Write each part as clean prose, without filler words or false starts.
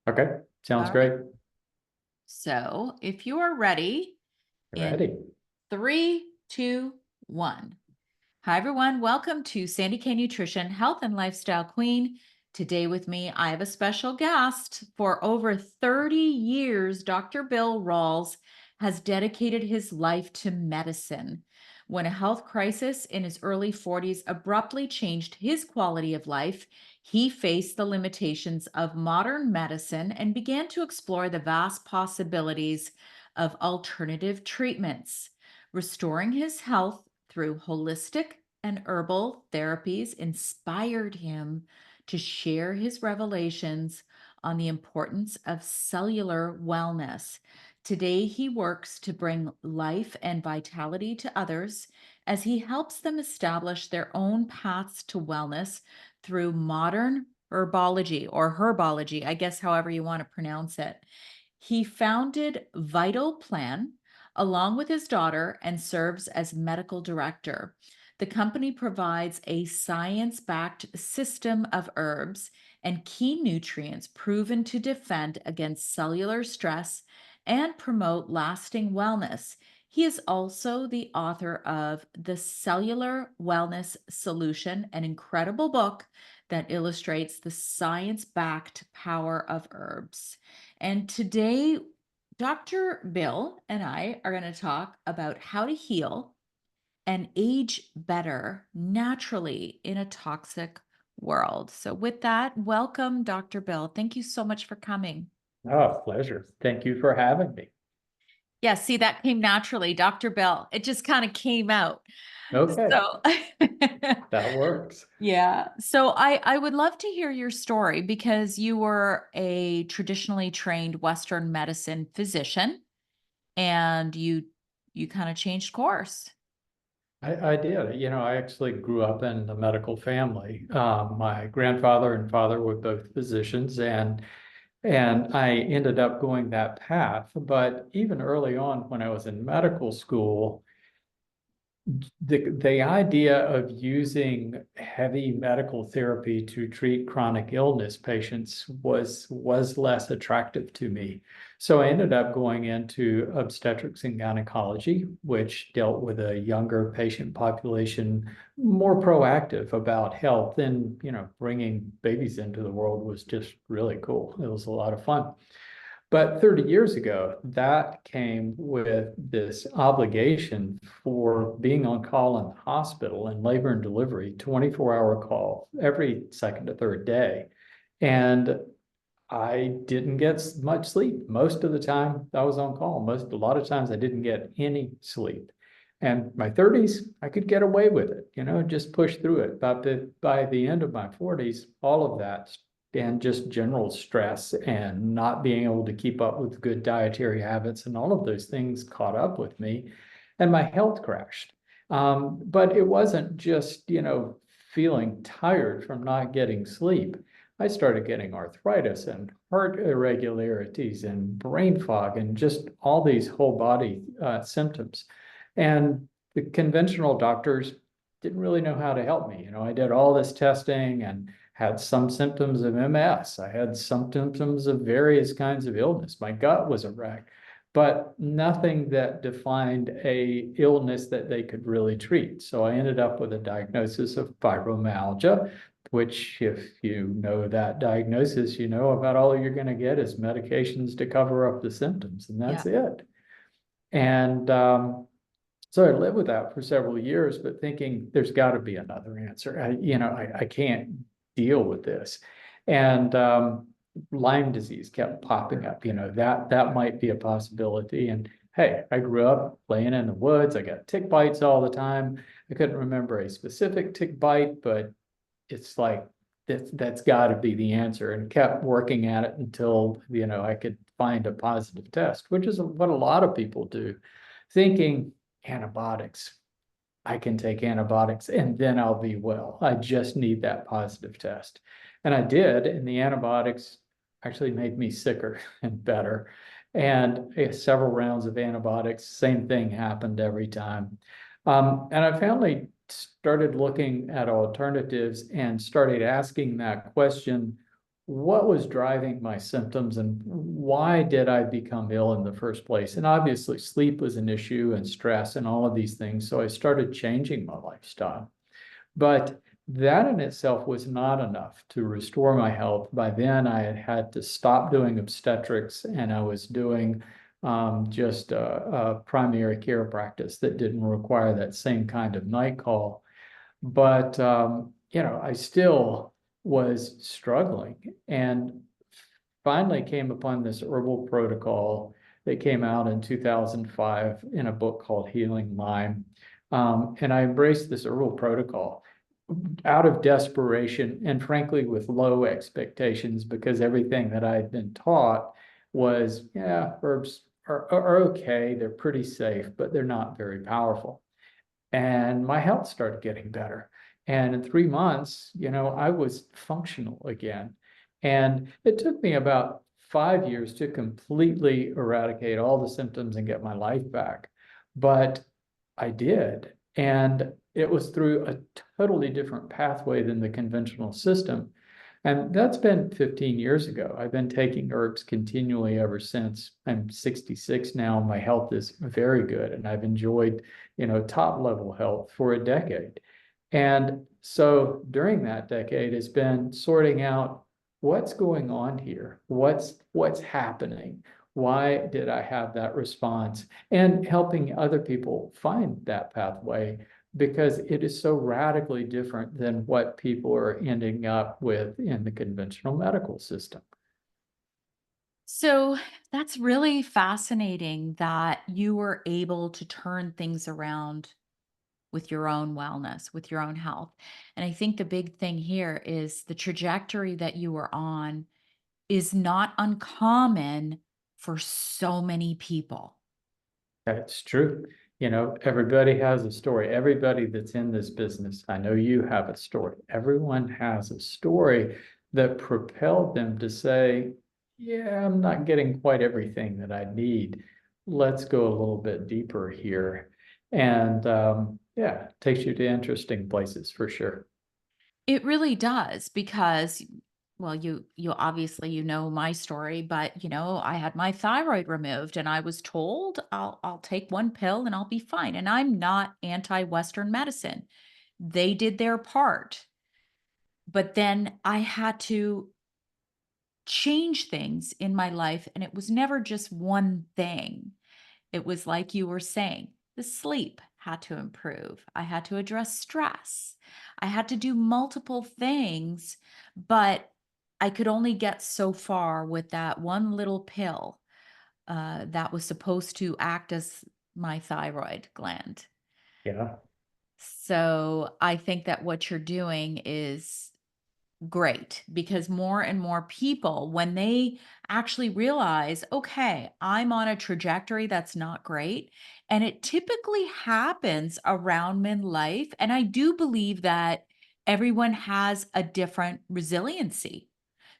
Okay, sounds All right. great. So if you are ready, in Ready. 3, 2, 1. Hi, everyone. Welcome to Sandy K Nutrition, Health and Lifestyle Queen. Today with me, I have a special guest. For over 30 years, Dr. Bill Rawls has dedicated his life to medicine. When a health crisis in his early 40s abruptly changed his quality of life, he faced the limitations of modern medicine and began to explore the vast possibilities of alternative treatments. Restoring his health through holistic and herbal therapies inspired him to share his revelations on the importance of cellular wellness. Today, he works to bring life and vitality to others as he helps them establish their own paths to wellness through modern herbology or herbology, I guess, however you want to pronounce it. He founded Vital Plan along with his daughter and serves as medical director. The company provides a science backed system of herbs and key nutrients proven to defend against cellular stress and promote lasting wellness. He is also the author of The Cellular Wellness Solution, an incredible book that illustrates the science backed power of herbs. And today, Dr. Bill and I are going to talk about how to heal and age better naturally in a toxic world. So, with that, welcome, Dr. Bill. Thank you so much for coming. Oh, pleasure. Thank you for having me. Yeah, see, that came naturally, Dr. Bill. It just kind of came out. Okay, So, that works. yeah. So I would love to hear your story because you were a traditionally trained Western medicine physician and you kind of changed course. I did. I actually grew up in a medical family. My grandfather and father were both physicians, and I ended up going that path. But even early on, when I was in medical school, the idea of using heavy medical therapy to treat chronic illness patients was less attractive to me. So I ended up going into obstetrics and gynecology, which dealt with a younger patient population, more proactive about health. And, bringing babies into the world was just really cool. It was a lot of fun. But 30 years ago, that came with this obligation for being on call in the hospital in labor and delivery, 24-hour call every second to third day. And I didn't get much sleep. Most of the time I was on call. A lot of times I didn't get any sleep. And my 30s, I could get away with it, just push through it. But by the end of my 40s, all of that and just general stress and not being able to keep up with good dietary habits and all of those things caught up with me, and my health crashed. But it wasn't just, feeling tired from not getting sleep. I started getting arthritis and heart irregularities and brain fog and just all these whole body symptoms. And the conventional doctors didn't really know how to help me. I did all this testing and had some symptoms of MS. I had some symptoms of various kinds of illness. My gut was a wreck, but nothing that defined a illness that they could really treat. So I ended up with a diagnosis of fibromyalgia, which, if you know that diagnosis, you know about all you're going to get is medications to cover up the symptoms, and Yeah. that's it. And so I lived with that for several years, but thinking there's got to be another answer. I can't deal with this. And Lyme disease kept popping up, that might be a possibility. And hey, I grew up playing in the woods. I got tick bites all the time. I couldn't remember a specific tick bite, but it's like that's got to be the answer, and kept working at it until I could find a positive test, which is what a lot of people do, thinking antibiotics. I can take antibiotics and then I'll be well. I just need that positive test. And I did, and the antibiotics actually made me sicker and better. And several rounds of antibiotics, same thing happened every time. And I finally started looking at alternatives and started asking that question, what was driving my symptoms and why did I become ill in the first place? And obviously, sleep was an issue and stress and all of these things. So I started changing my lifestyle. But that in itself was not enough to restore my health. By then, I had had to stop doing obstetrics and I was doing just a primary care practice that didn't require that same kind of night call. But, I still was struggling and finally came upon this herbal protocol that came out in 2005 in a book called Healing Lyme. And I embraced this herbal protocol out of desperation and frankly with low expectations because everything that I had been taught was, yeah, herbs are okay, they're pretty safe, but they're not very powerful. And my health started getting better. And in 3 months, I was functional again. And it took me about 5 years to completely eradicate all the symptoms and get my life back. But I did. And it was through a totally different pathway than the conventional system. And that's been 15 years ago. I've been taking herbs continually ever since. I'm 66 now. My health is very good, and I've enjoyed, top level health for a decade. And so during that decade, it's been sorting out what's going on here, what's happening, why did I have that response, and helping other people find that pathway because it is so radically different than what people are ending up with in the conventional medical system. So that's really fascinating that you were able to turn things around with your own wellness, with your own health. And I think the big thing here is the trajectory that you were on is not uncommon for so many people. That's true. Everybody has a story. Everybody that's in this business, I know you have a story. Everyone has a story that propelled them to say, yeah, I'm not getting quite everything that I need. Let's go a little bit deeper here. And yeah, takes you to interesting places for sure. It really does because well, you obviously you know my story, but I had my thyroid removed and I was told I'll take one pill and I'll be fine. And I'm not anti-Western medicine. They did their part. But then I had to change things in my life and it was never just one thing. It was like you were saying, the sleep had to improve. I had to address stress. I had to do multiple things, but I could only get so far with that one little pill that was supposed to act as my thyroid gland. Yeah. So I think that what you're doing is great because more and more people, when they actually realize, okay, I'm on a trajectory that's not great, and it typically happens around midlife. And I do believe that everyone has a different resiliency.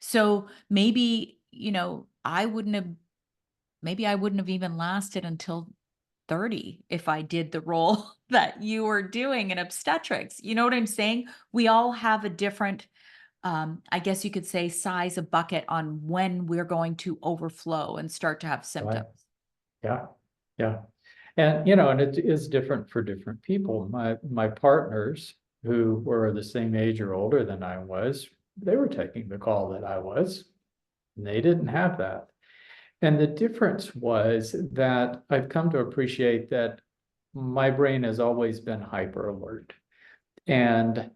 So maybe, maybe I wouldn't have even lasted until 30 if I did the role that you were doing in obstetrics. You know what I'm saying? We all have a different I guess you could say size a bucket on when we're going to overflow and start to have Right. symptoms. Yeah. Yeah. And and it is different for different people. My partners who were the same age or older than I was, they were taking the call that I was, and they didn't have that. And the difference was that I've come to appreciate that my brain has always been hyper alert. And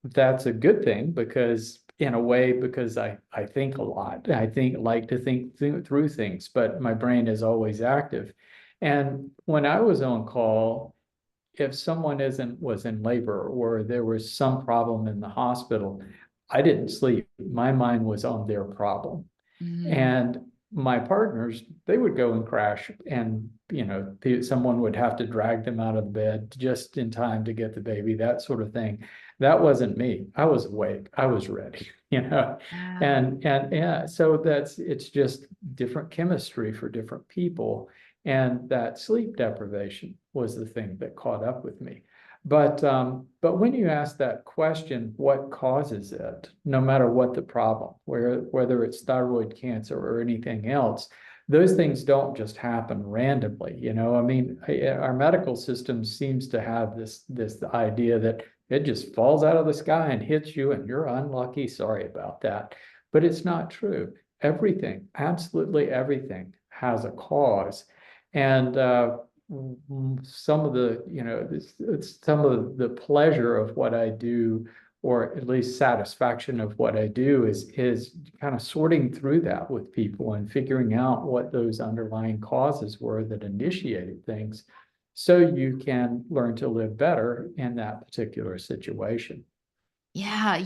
that's a good thing because in a way, because I think a lot. I like to think through things, but my brain is always active. And when I was on call, if someone isn't was in labor or there was some problem in the hospital, I didn't sleep. My mind was on their problem. Mm, And my partners, they would go and crash and, someone would have to drag them out of the bed just in time to get the baby, that sort of thing. That wasn't me. I was awake. I was ready, wow. and yeah, so it's just different chemistry for different people. And that sleep deprivation was the thing that caught up with me. But when you ask that question, what causes it, no matter what the problem, whether it's thyroid cancer or anything else, those things don't just happen randomly. I mean, our medical system seems to have this idea that it just falls out of the sky and hits you and you're unlucky. Sorry about that. But it's not true. Everything, absolutely everything has a cause. And some of some of the pleasure of what I do, or at least satisfaction of what I do, is kind of sorting through that with people and figuring out what those underlying causes were that initiated things, so you can learn to live better in that particular situation. Yeah,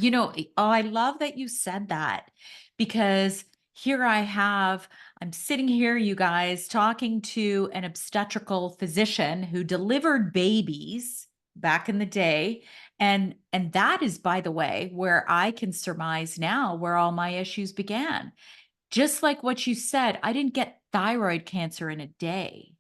I love that you said that because I'm sitting here, you guys, talking to an obstetrical physician who delivered babies back in the day. And that is, by the way, where I can surmise now where all my issues began. Just like what you said, I didn't get thyroid cancer in a day.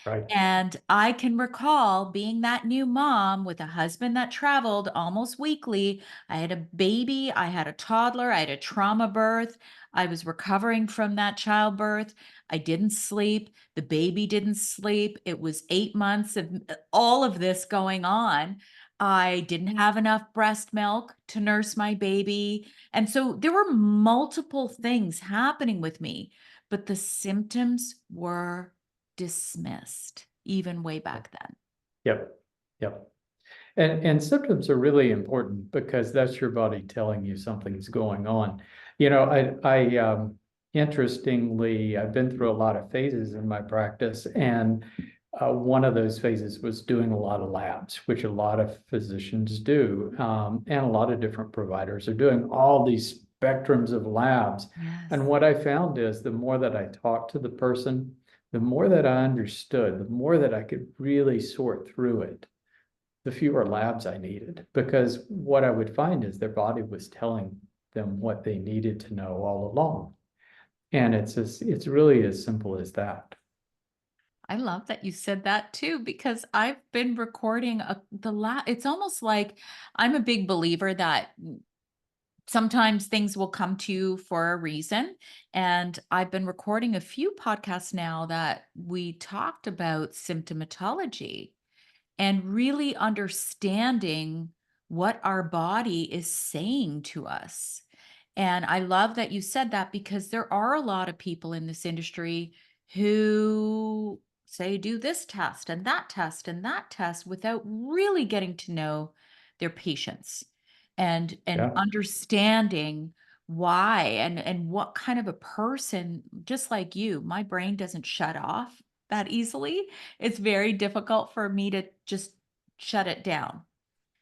Right. And I can recall being that new mom with a husband that traveled almost weekly. I had a baby, I had a toddler, I had a trauma birth. I was recovering from that childbirth. I didn't sleep. The baby didn't sleep. It was 8 months of all of this going on. I didn't have enough breast milk to nurse my baby. And so there were multiple things happening with me, but the symptoms were dismissed even way back then. Yep. Yep. And symptoms are really important because that's your body telling you something's going on. Interestingly, I've been through a lot of phases in my practice, and one of those phases was doing a lot of labs, which a lot of physicians do, and a lot of different providers are doing all these spectrums of labs. Yes. And what I found is the more that I talked to the person, the more that I understood, the more that I could really sort through it, the fewer labs I needed, because what I would find is their body was telling them what they needed to know all along. And it's really as simple as that. I love that you said that too, because I've been recording it's almost like I'm a big believer that sometimes things will come to you for a reason. And I've been recording a few podcasts now that we talked about symptomatology and really understanding what our body is saying to us. And I love that you said that because there are a lot of people in this industry who say, do this test and that test and that test without really getting to know their patients and Yeah. understanding why and what kind of a person, just like you, my brain doesn't shut off that easily. It's very difficult for me to just shut it down.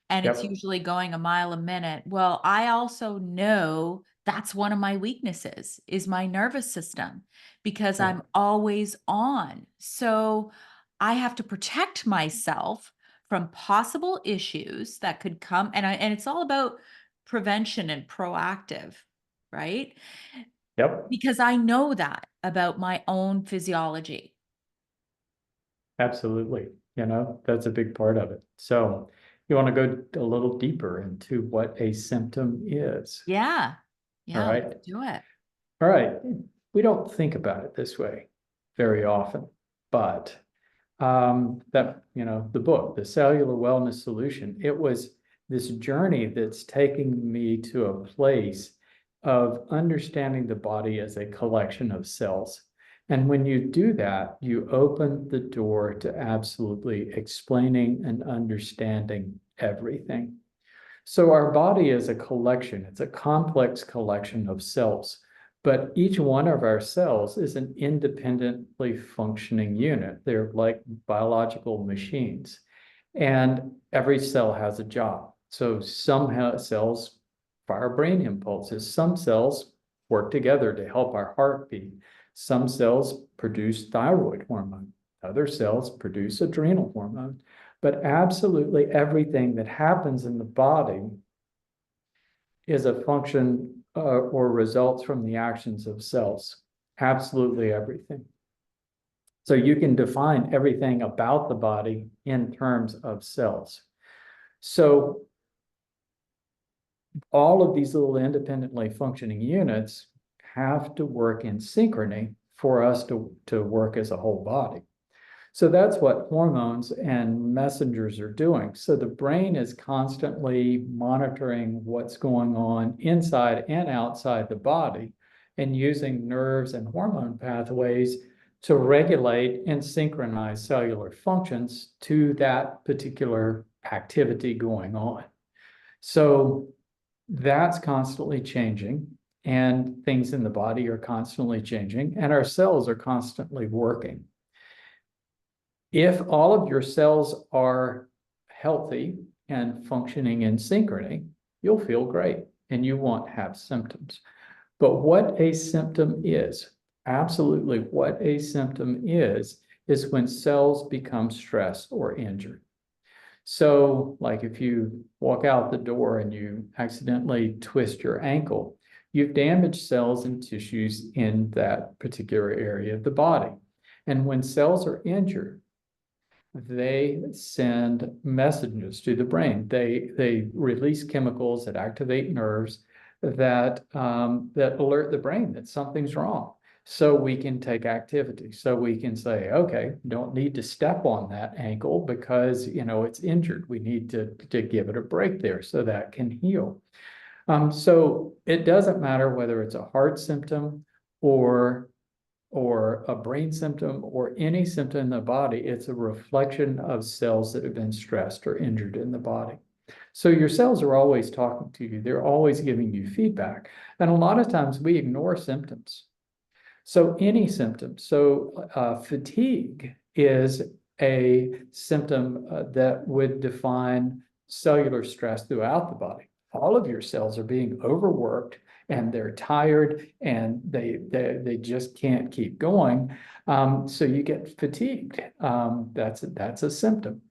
And it's Yep. usually going a mile a minute. Well, I also know that's one of my weaknesses is my nervous system because Yeah. I'm always on. So I have to protect myself from possible issues that could come. And it's all about prevention and proactive, right? Yep. Because I know that about my own physiology. Absolutely. That's a big part of it. So you want to go a little deeper into what a symptom is. Yeah. All Yeah, let's right. do it. All right. We don't think about it this way very often, but the book, the Cellular Wellness Solution, it was this journey that's taking me to a place of understanding the body as a collection of cells. And when you do that, you open the door to absolutely explaining and understanding everything. So our body is a collection, it's a complex collection of cells, but each one of our cells is an independently functioning unit. They're like biological machines, and every cell has a job. So some cells fire brain impulses, some cells work together to help our heart beat, some cells produce thyroid hormone, other cells produce adrenal hormone. But absolutely everything that happens in the body is a function or results from the actions of cells. Absolutely everything. So you can define everything about the body in terms of cells. So all of these little independently functioning units have to work in synchrony for us to work as a whole body. So that's what hormones and messengers are doing. So the brain is constantly monitoring what's going on inside and outside the body and using nerves and hormone pathways to regulate and synchronize cellular functions to that particular activity going on. So that's constantly changing, and things in the body are constantly changing, and our cells are constantly working. If all of your cells are healthy and functioning in synchrony, you'll feel great and you won't have symptoms. But what a symptom is, absolutely what a symptom is when cells become stressed or injured. So, like if you walk out the door and you accidentally twist your ankle, you've damaged cells and tissues in that particular area of the body. And when cells are injured, they send messages to the brain. They release chemicals that activate nerves that alert the brain that something's wrong. So we can take activity. So we can say, okay, don't need to step on that ankle because it's injured. We need to give it a break there so that can heal. So it doesn't matter whether it's a heart symptom or a brain symptom or any symptom in the body, it's a reflection of cells that have been stressed or injured in the body. So your cells are always talking to you. They're always giving you feedback. And a lot of times we ignore symptoms. So any symptom, fatigue is a symptom that would define cellular stress throughout the body. All of your cells are being overworked and they're tired and they just can't keep going. So you get fatigued. That's a symptom.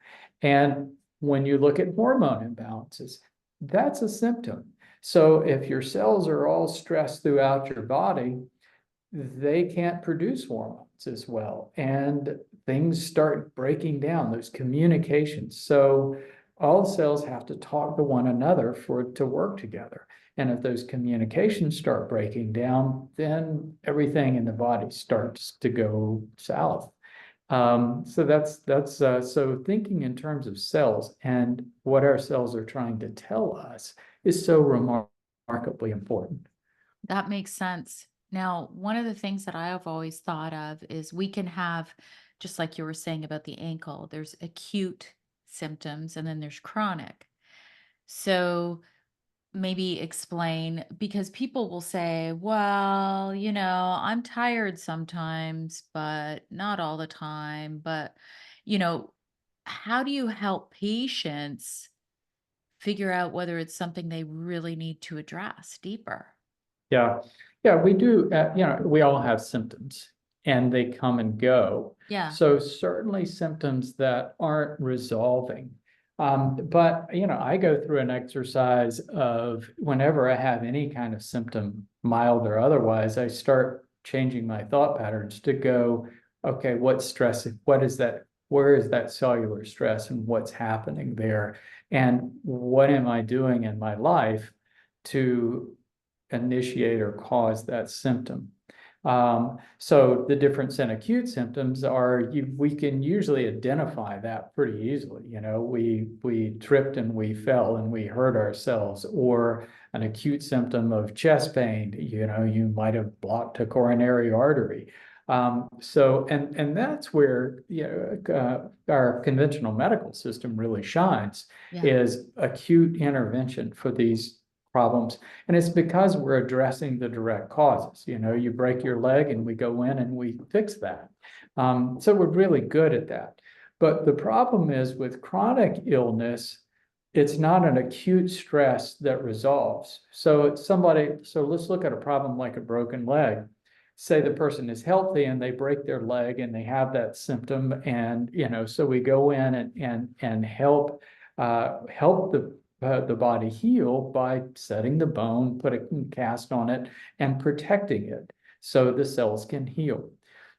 And when you look at hormone imbalances, that's a symptom. So if your cells are all stressed throughout your body, they can't produce hormones as well. And things start breaking down, those communications. So all cells have to talk to one another for it to work together. And if those communications start breaking down, then everything in the body starts to go south. So thinking in terms of cells and what our cells are trying to tell us is so remarkably important. That makes sense. Now, one of the things that I have always thought of is we can have, just like you were saying about the ankle, there's acute symptoms and then there's chronic. So maybe explain, because people will say, well, I'm tired sometimes, but not all the time. But, you know, how do you help patients figure out whether it's something they really need to address deeper? Yeah, yeah, we do. We all have symptoms and they come and go. Yeah. So certainly symptoms that aren't resolving. But I go through an exercise of whenever I have any kind of symptom, mild or otherwise, I start changing my thought patterns to go, okay, what's stressing? What is that? Where is that cellular stress and what's happening there? And what am I doing in my life to initiate or cause that symptom? So the difference in acute symptoms are we can usually identify that pretty easily. We tripped and we fell and we hurt ourselves, or an acute symptom of chest pain, you might have blocked a coronary artery. And that's where our conventional medical system really shines, Yeah. is acute intervention for these problems. And it's because we're addressing the direct causes. You break your leg and we go in and we fix that. So we're really good at that. But the problem is with chronic illness, it's not an acute stress that resolves. So let's look at a problem like a broken leg. Say the person is healthy and they break their leg and they have that symptom, and so we go in and help the body heal by setting the bone, putting a cast on it, and protecting it so the cells can heal.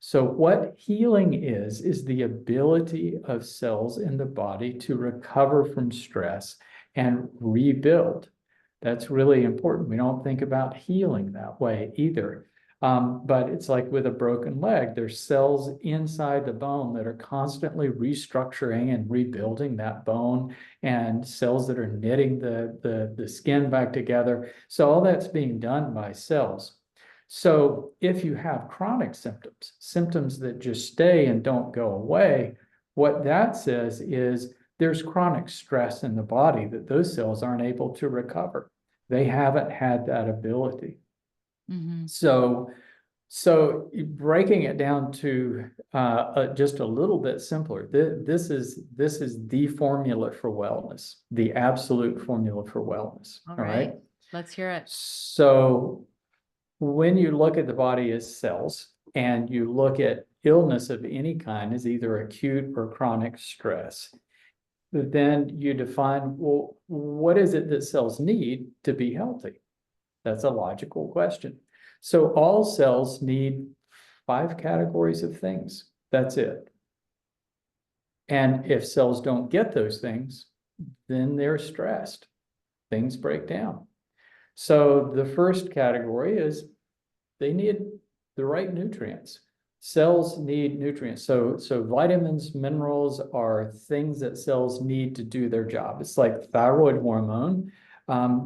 So what healing is the ability of cells in the body to recover from stress and rebuild. That's really important. We don't think about healing that way either. But it's like with a broken leg, there's cells inside the bone that are constantly restructuring and rebuilding that bone, and cells that are knitting the skin back together. So all that's being done by cells. So if you have chronic symptoms, symptoms that just stay and don't go away, what that says is there's chronic stress in the body that those cells aren't able to recover. They haven't had that ability. Mm-hmm. So breaking it down to just a little bit simpler, this is the formula for wellness, the absolute formula for wellness. All right. Let's hear it. So when you look at the body as cells and you look at illness of any kind as either acute or chronic stress, then you define, well, what is it that cells need to be healthy? That's a logical question. So all cells need 5 categories of things. That's it. And if cells don't get those things, then they're stressed. Things break down. So the first category is they need the right nutrients. Cells need nutrients. So vitamins, minerals are things that cells need to do their job. It's like thyroid hormone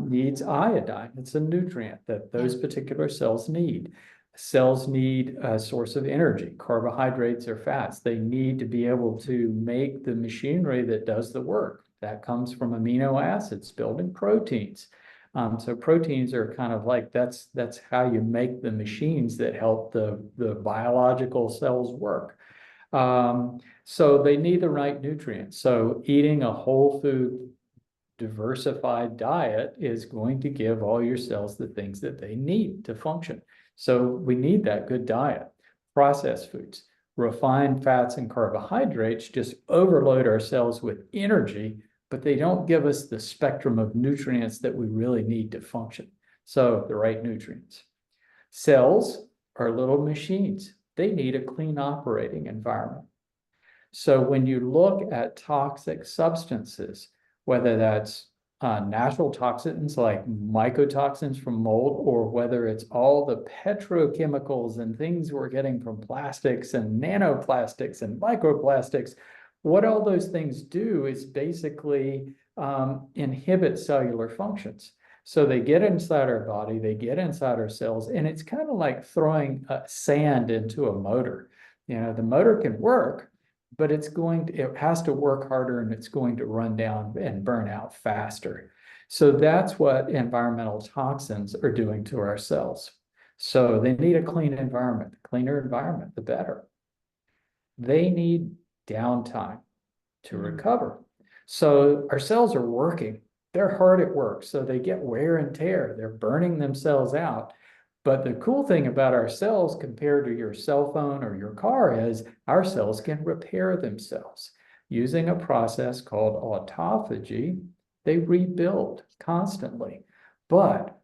needs iodine. It's a nutrient that those particular cells need. Cells need a source of energy, carbohydrates or fats. They need to be able to make the machinery that does the work. That comes from amino acids, building proteins. So proteins are kind of like, that's how you make the machines that help the biological cells work. So they need the right nutrients. So eating a whole food, diversified diet is going to give all your cells the things that they need to function. So we need that good diet. Processed foods, refined fats and carbohydrates just overload our cells with energy, but they don't give us the spectrum of nutrients that we really need to function. So the right nutrients. Cells are little machines. They need a clean operating environment. So when you look at toxic substances, whether that's natural toxins like mycotoxins from mold, or whether it's all the petrochemicals and things we're getting from plastics and nanoplastics and microplastics, what all those things do is basically inhibit cellular functions. So they get inside our body, they get inside our cells, and it's kind of like throwing sand into a motor. You know, the motor can work, but it has to work harder, and it's going to run down and burn out faster. So that's what environmental toxins are doing to our cells. So they need a clean environment. The cleaner environment, the better. They need downtime to recover. So our cells are working. They're hard at work. So they get wear and tear. They're burning themselves out. But the cool thing about our cells compared to your cell phone or your car is our cells can repair themselves. Using a process called autophagy, they rebuild constantly. But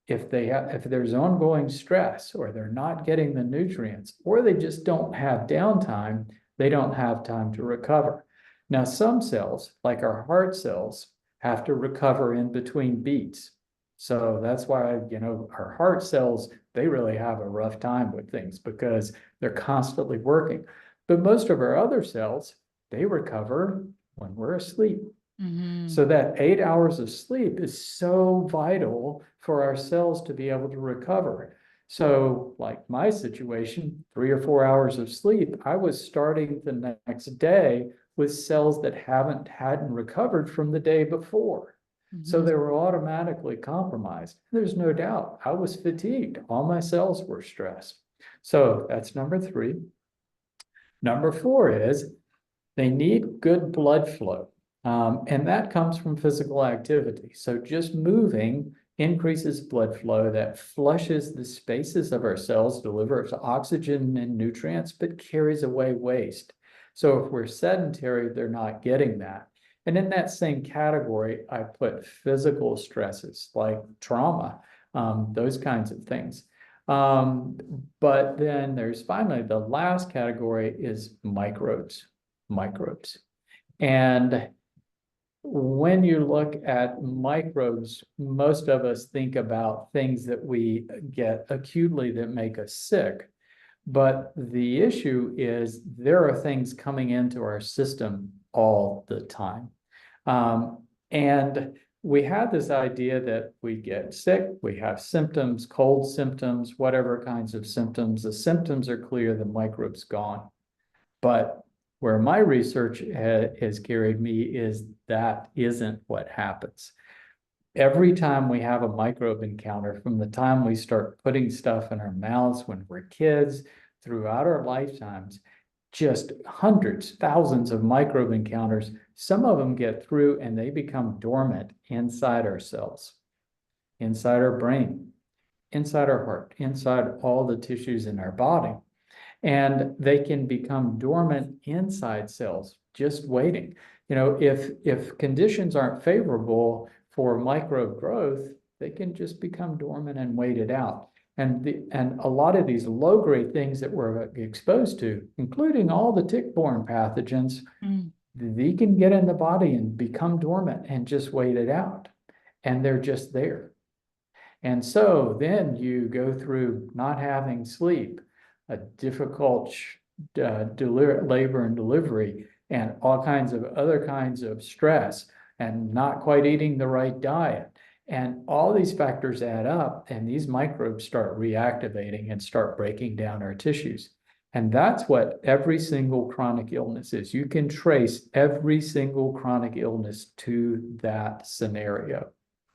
if there's ongoing stress, or they're not getting the nutrients, or they just don't have downtime, they don't have time to recover. Now, some cells, like our heart cells, have to recover in between beats. So that's why, our heart cells, they really have a rough time with things because they're constantly working. But most of our other cells, they recover when we're asleep. Mm-hmm. So that 8 hours of sleep is so vital for our cells to be able to recover. So like my situation, 3 or 4 hours of sleep, I was starting the next day with cells that hadn't recovered from the day before. So they were automatically compromised. There's no doubt I was fatigued. All my cells were stressed. So that's number 3. Number 4 is they need good blood flow. And that comes from physical activity. So just moving increases blood flow that flushes the spaces of our cells, delivers oxygen and nutrients, but carries away waste. So if we're sedentary, they're not getting that. And in that same category, I put physical stresses like trauma, those kinds of things. But then there's finally the last category is microbes. And when you look at microbes, most of us think about things that we get acutely that make us sick. But the issue is there are things coming into our system all the time. And we have this idea that we get sick, we have symptoms, cold symptoms, whatever kinds of symptoms. The symptoms are clear, the microbe's gone. But where my research has carried me is that isn't what happens. Every time we have a microbe encounter, from the time we start putting stuff in our mouths when we're kids, throughout our lifetimes, just hundreds, thousands of microbe encounters. Some of them get through and they become dormant inside our cells, inside our brain, inside our heart, inside all the tissues in our body. And they can become dormant inside cells, just waiting. If conditions aren't favorable for microbe growth, they can just become dormant and wait it out. And a lot of these low-grade things that we're exposed to, including all the tick-borne pathogens, they can get in the body and become dormant and just wait it out. And they're just there. And so then you go through not having sleep, a difficult labor and delivery, and all kinds of other kinds of stress, and not quite eating the right diet. And all these factors add up, and these microbes start reactivating and start breaking down our tissues. And that's what every single chronic illness is. You can trace every single chronic illness to that scenario.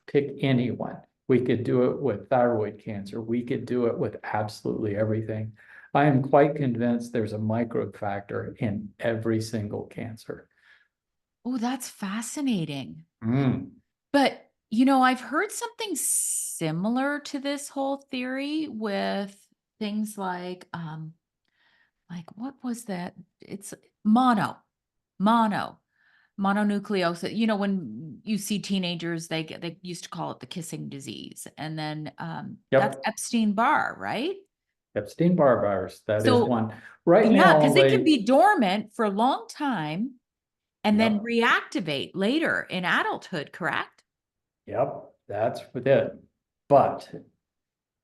Pick anyone. We could do it with thyroid cancer. We could do it with absolutely everything. I am quite convinced there's a microbe factor in every single cancer. Oh, that's fascinating. Mm. But, I've heard something similar to this whole theory with things like what was that? It's mononucleosis. When you see teenagers, they used to call it the kissing disease. And then that's Yep. Epstein-Barr, right? Epstein-Barr virus, that is So one. Right yeah, now, because it can be dormant for a long time and then yep, reactivate later in adulthood, correct? yep, that's with it. But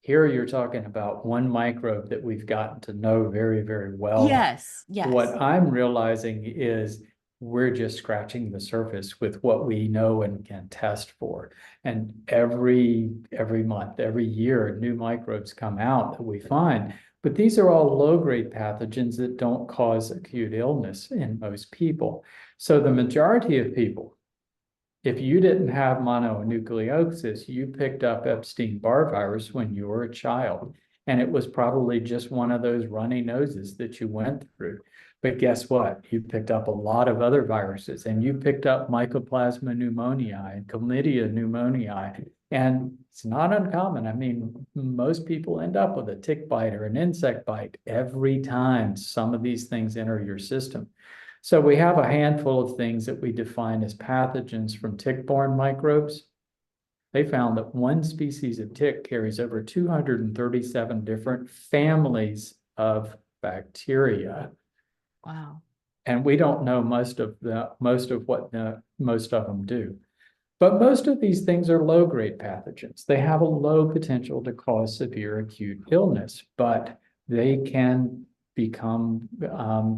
here you're talking about one microbe that we've gotten to know very, very well. Yes, yes. What I'm realizing is we're just scratching the surface with what we know and can test for. And every month, every year, new microbes come out that we find. But these are all low-grade pathogens that don't cause acute illness in most people. So the majority of people, if you didn't have mononucleosis, you picked up Epstein-Barr virus when you were a child. And it was probably just one of those runny noses that you went through. But guess what? You picked up a lot of other viruses, and you picked up Mycoplasma pneumoniae and Chlamydia pneumoniae. And it's not uncommon. I mean, most people end up with a tick bite or an insect bite every time some of these things enter your system. So we have a handful of things that we define as pathogens from tick-borne microbes. They found that one species of tick carries over 237 different families of bacteria. Wow. And we don't know most of what most of them do. But most of these things are low-grade pathogens. They have a low potential to cause severe acute illness, but they can become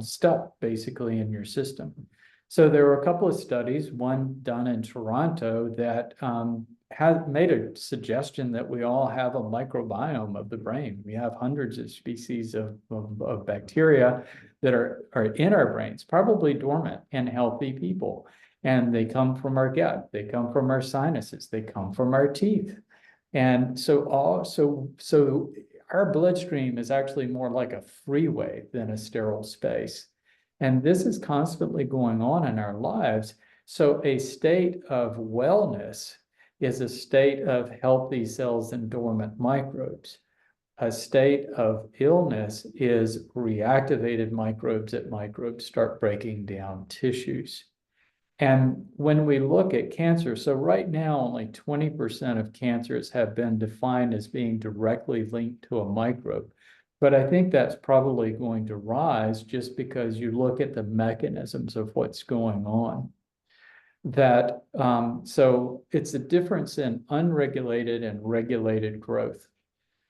stuck basically in your system. So there were a couple of studies, one done in Toronto that had made a suggestion that we all have a microbiome of the brain. We have hundreds of species of bacteria that are in our brains, probably dormant in healthy people. And they come from our gut, they come from our sinuses, they come from our teeth. And so our bloodstream is actually more like a freeway than a sterile space. And this is constantly going on in our lives. So a state of wellness is a state of healthy cells and dormant microbes. A state of illness is reactivated microbes that microbes start breaking down tissues. And when we look at cancer, so right now, only 20% of cancers have been defined as being directly linked to a microbe. But I think that's probably going to rise just because you look at the mechanisms of what's going on. that, so it's a difference in unregulated and regulated growth.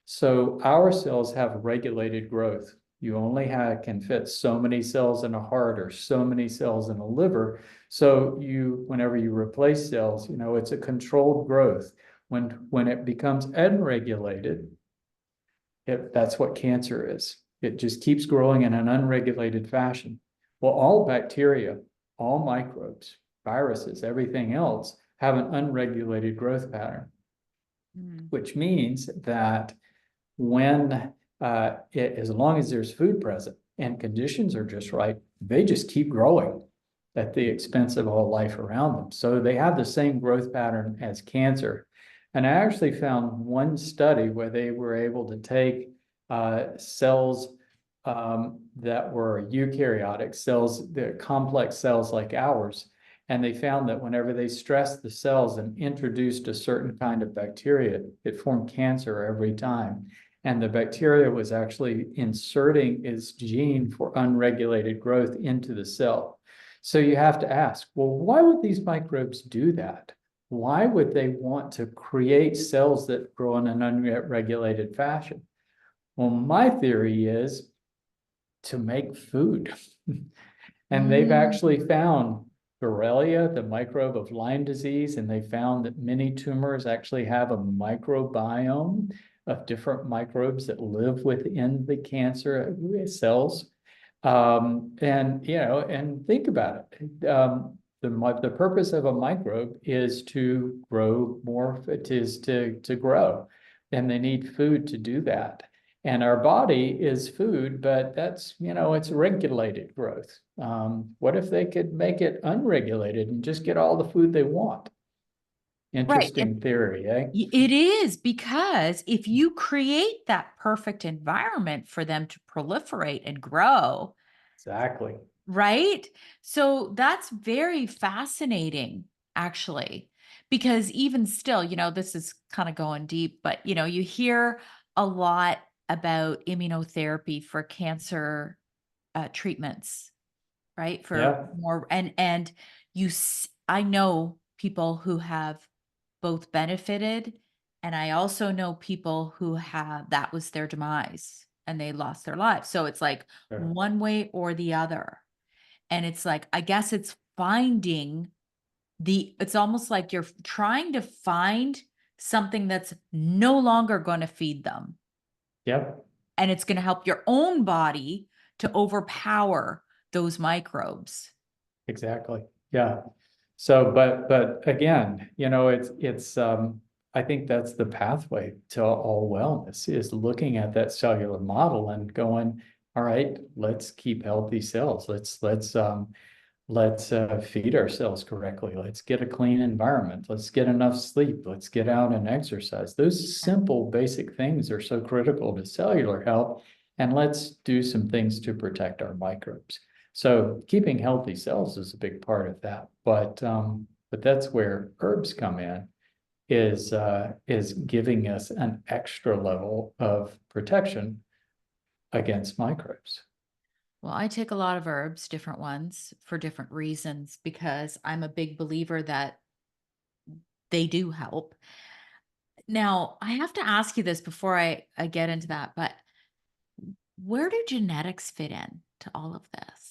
So our cells have regulated growth. You only can fit so many cells in a heart or so many cells in a liver. So whenever you replace cells, it's a controlled growth. When it becomes unregulated, that's what cancer is. It just keeps growing in an unregulated fashion. Well, all bacteria, all microbes, viruses, everything else have an unregulated growth pattern, which means that when as long as there's food present and conditions are just right, they just keep growing at the expense of all life around them. So they have the same growth pattern as cancer. And I actually found one study where they were able to take cells that were eukaryotic cells, the complex cells like ours, and they found that whenever they stressed the cells and introduced a certain kind of bacteria, it formed cancer every time. And the bacteria was actually inserting its gene for unregulated growth into the cell. So you have to ask, well, why would these microbes do that? Why would they want to create cells that grow in an unregulated fashion? Well, my theory is to make food. And they've actually found Borrelia, the microbe of Lyme disease, and they found that many tumors actually have a microbiome of different microbes that live within the cancer cells. And think about it. The purpose of a microbe is to grow more, it is to grow, and they need food to do that. And our body is food, but that's, it's regulated growth. What if they could make it unregulated and just get all the food they want? Interesting theory, eh? It is, because if you create that perfect environment for them to proliferate and grow. Exactly. Right? So that's very fascinating, actually, because even still, this is kind of going deep, but you hear a lot about immunotherapy for cancer treatments, right? For Yeah. more, and I know people who have both benefited, and I also know people who that was their demise and they lost their lives. So it's like Sure. one way or the other. And it's like, I guess it's it's almost like you're trying to find something that's no longer going to feed them. Yep. And it's going to help your own body to overpower those microbes. Exactly. Yeah. So, but again, I think that's the pathway to all wellness, is looking at that cellular model and going, all right, let's keep healthy cells. Let's feed ourselves correctly. Let's get a clean environment. Let's get enough sleep. Let's get out and exercise. Those simple, basic things are so critical to cellular health. And let's do some things to protect our microbes. So keeping healthy cells is a big part of that. But that's where herbs come in, is giving us an extra level of protection against microbes. Well, I take a lot of herbs, different ones for different reasons, because I'm a big believer that they do help. Now, I have to ask you this before I get into that, but where do genetics fit in to all of this?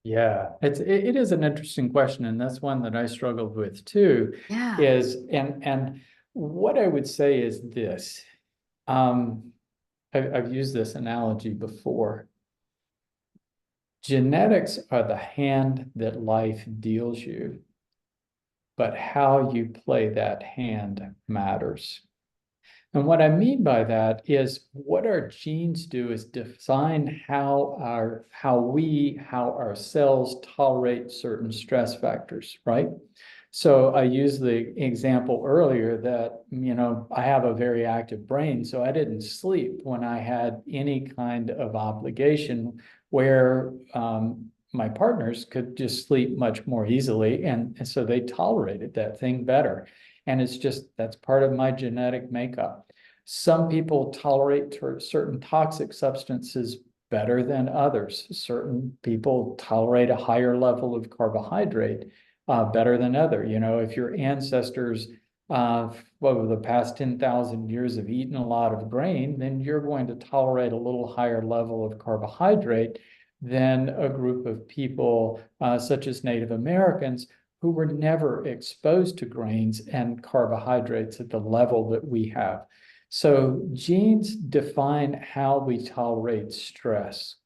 Yeah, it is an interesting question, and that's one that I struggled with too. Yeah. And what I would say is this. I've used this analogy before. Genetics are the hand that life deals you, but how you play that hand matters. And what I mean by that is, what our genes do is define how our cells tolerate certain stress factors, right? So I used the example earlier that, I have a very active brain, so I didn't sleep when I had any kind of obligation, where my partners could just sleep much more easily. And so they tolerated that thing better. And that's part of my genetic makeup. Some people tolerate certain toxic substances better than others. Certain people tolerate a higher level of carbohydrate better than other. If your ancestors over the past 10,000 years have eaten a lot of grain, then you're going to tolerate a little higher level of carbohydrate than a group of people such as Native Americans who were never exposed to grains and carbohydrates at the level that we have. So genes define how we tolerate stress.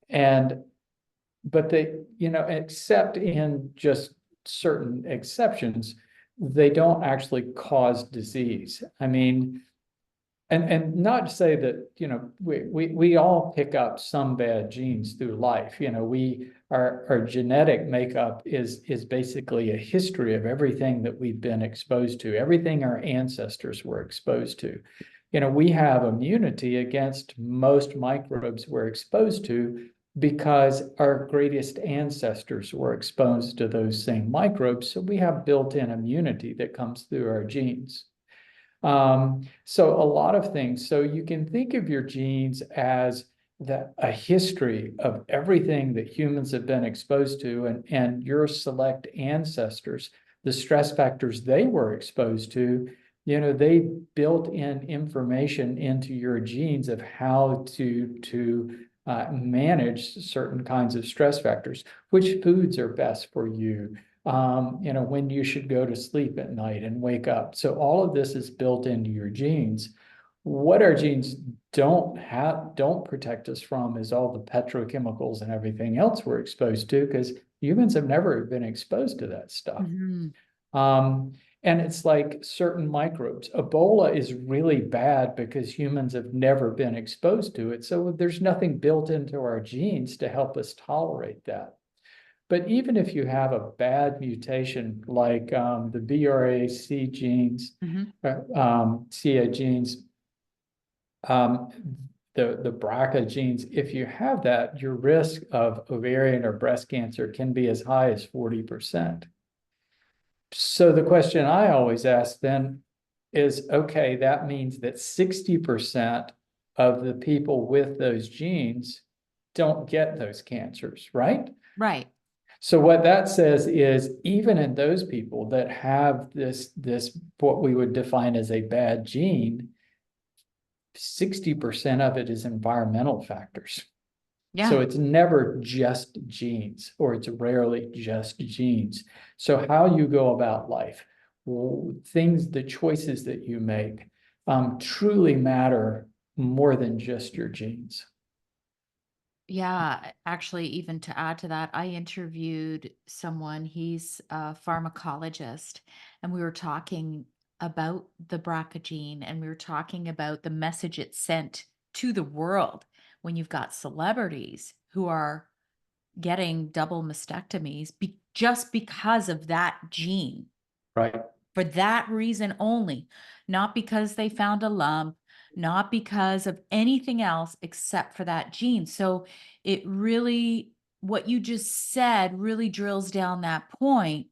But they, except in just certain exceptions, they don't actually cause disease. I mean, and not to say that, we all pick up some bad genes through life. Our genetic makeup is basically a history of everything that we've been exposed to, everything our ancestors were exposed to. We have immunity against most microbes we're exposed to because our greatest ancestors were exposed to those same microbes. So we have built-in immunity that comes through our genes. So a lot of things. So you can think of your genes as a history of everything that humans have been exposed to, and your select ancestors, the stress factors they were exposed to, they built in information into your genes of how to manage certain kinds of stress factors, which foods are best for you, when you should go to sleep at night and wake up. So all of this is built into your genes. What our genes don't protect us from is all the petrochemicals and everything else we're exposed to, because humans have never been exposed to that stuff. And it's like certain microbes. Ebola is really bad because humans have never been exposed to it. So there's nothing built into our genes to help us tolerate that. But even if you have a bad mutation like the BRCA genes, CA genes, the BRCA genes, if you have that, your risk of ovarian or breast cancer can be as high as 40%. So the question I always ask then is, okay, that means that 60% of the people with those genes don't get those cancers, right? Right. So what that says is, even in those people that have this what we would define as a bad gene, 60% of it is environmental factors. Yeah. So it's never just genes, or it's rarely just genes. So how you go about life, the choices that you make, truly matter more than just your genes. Yeah, actually, even to add to that, I interviewed someone, he's a pharmacologist, and we were talking about the BRCA gene, and we were talking about the message it sent to the world when you've got celebrities who are getting double mastectomies just because of that gene. Right. For that reason only, not because they found a lump, not because of anything else except for that gene. So it really, what you just said really drills down that point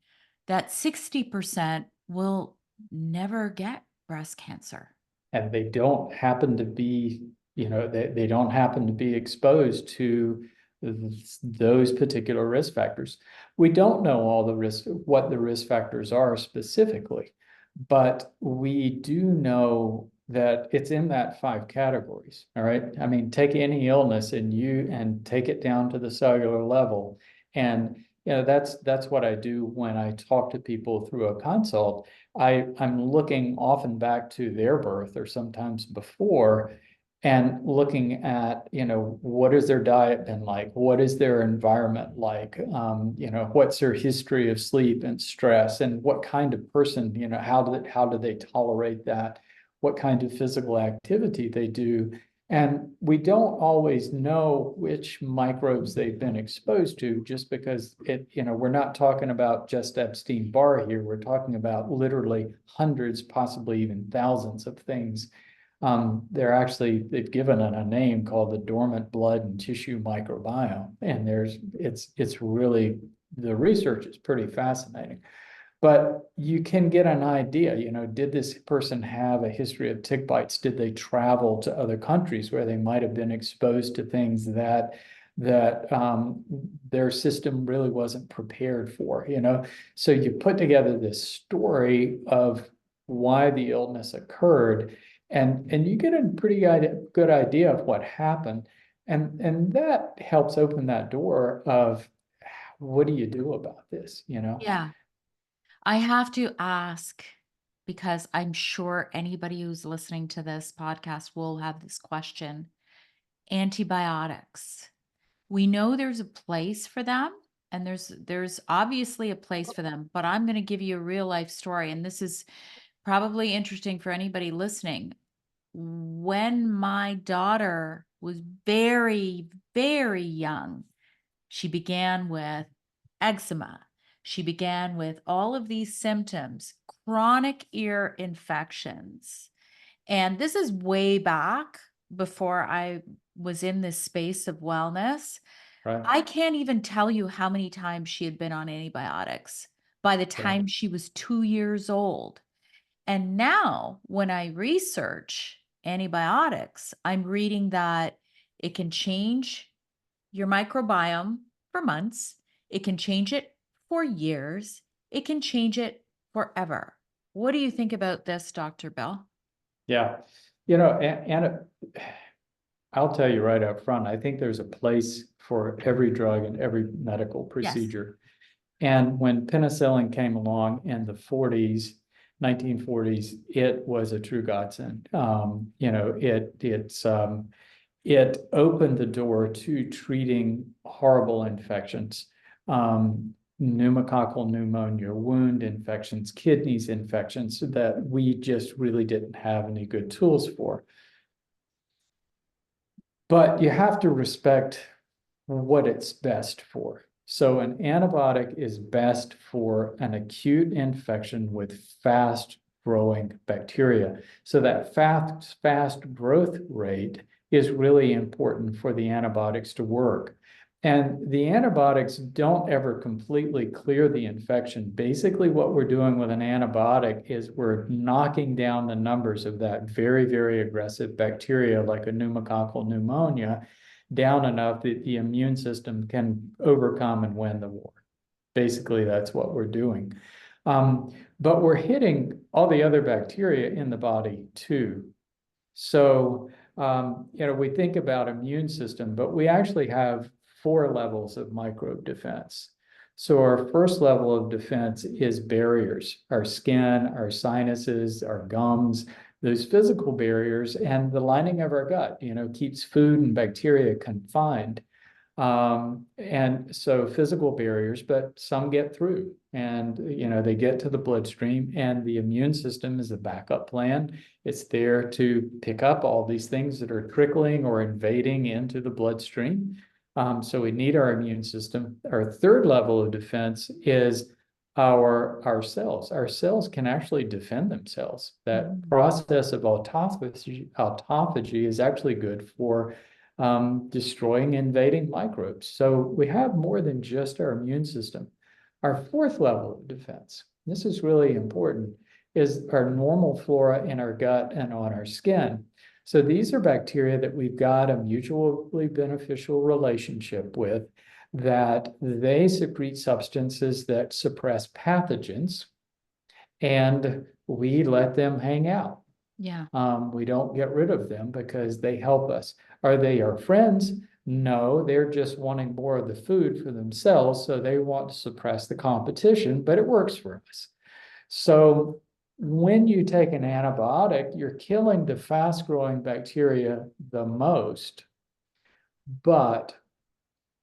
that 60% will never get breast cancer. And they don't happen to be, they don't happen to be exposed to those particular risk factors. We don't know what the risk factors are specifically, but we do know that it's in that 5 categories. All right. I mean, take any illness and take it down to the cellular level. And that's what I do when I talk to people through a consult. I'm looking often back to their birth or sometimes before, and looking at, what has their diet been like? What is their environment like? What's their history of sleep and stress, and what kind of person, how do they tolerate that? What kind of physical activity they do? And we don't always know which microbes they've been exposed to, just because we're not talking about just Epstein-Barr here. We're talking about literally hundreds, possibly even thousands of things. They've given it a name called the dormant blood and tissue microbiome. And it's really, the research is pretty fascinating. But you can get an idea, did this person have a history of tick bites? Did they travel to other countries where they might have been exposed to things that that their system really wasn't prepared for, you know? So you put together this story of why the illness occurred, and you get a pretty good idea of what happened. And that helps open that door of what do you do about this, you know? Yeah. I have to ask because I'm sure anybody who's listening to this podcast will have this question. Antibiotics. We know there's a place for them, and there's obviously a place for them, but I'm going to give you a real life story, and this is probably interesting for anybody listening. When my daughter was very, very young, she began with eczema. She began with all of these symptoms, chronic ear infections. And this is way back before I was in this space of wellness. Right. I can't even tell you how many times she had been on antibiotics by the Yeah. time she was 2 years old. And now, when I research antibiotics, I'm reading that it can change your microbiome for months, it can change it for years, it can change it forever. What do you think about this, Dr. Bill? Yeah. You know, and I'll tell you right up front, I think there's a place for every drug and every medical Yes. procedure. And when penicillin came along in the 40s, 1940s, it was a true godsend. You know, it opened the door to treating horrible infections, pneumococcal pneumonia, wound infections, kidneys infections that we just really didn't have any good tools for. But you have to respect what it's best for. So an antibiotic is best for an acute infection with fast growing bacteria. So that fast growth rate is really important for the antibiotics to work. And the antibiotics don't ever completely clear the infection. Basically, what we're doing with an antibiotic is we're knocking down the numbers of that very, very aggressive bacteria like a pneumococcal pneumonia down enough that the immune system can overcome and win the war. Basically, that's what we're doing. But we're hitting all the other bacteria in the body too. So, you know, we think about immune system, but we actually have 4 levels of microbe defense. So our first level of defense is barriers, our skin, our sinuses, our gums, those physical barriers, and the lining of our gut, you know, keeps food and bacteria confined. And so physical barriers, but some get through and, you know, they get to the bloodstream, and the immune system is a backup plan. It's there to pick up all these things that are trickling or invading into the bloodstream. So we need our immune system. Our third level of defense is our cells. Our cells can actually defend themselves. That process of autophagy is actually good for destroying invading microbes. So we have more than just our immune system. Our fourth level of defense, this is really important, is our normal flora in our gut and on our skin. So these are bacteria that we've got a mutually beneficial relationship with, that they secrete substances that suppress pathogens, and we let them hang out. Yeah. We don't get rid of them because they help us. Are they our friends? No, they're just wanting more of the food for themselves, so they want to suppress the competition, but it works for us. So when you take an antibiotic, you're killing the fast-growing bacteria the most, but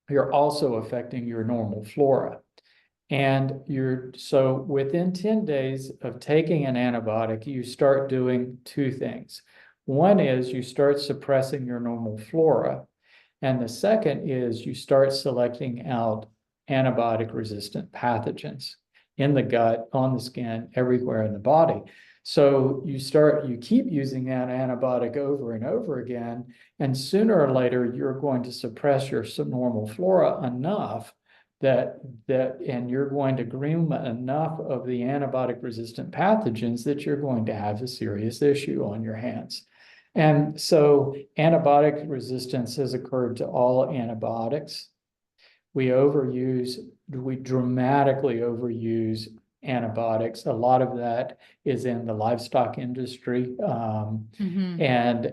you're also affecting your normal flora. And so within 10 days of taking an antibiotic, you start doing 2 things. One is you start suppressing your normal flora. And the second is you start selecting out antibiotic resistant pathogens in the gut, on the skin, everywhere in the body. So you keep using that antibiotic over and over again, and sooner or later, you're going to suppress your normal flora enough and you're going to groom enough of the antibiotic resistant pathogens that you're going to have a serious issue on your hands. And so antibiotic resistance has occurred to all antibiotics. We dramatically overuse antibiotics. A lot of that is in the livestock industry. And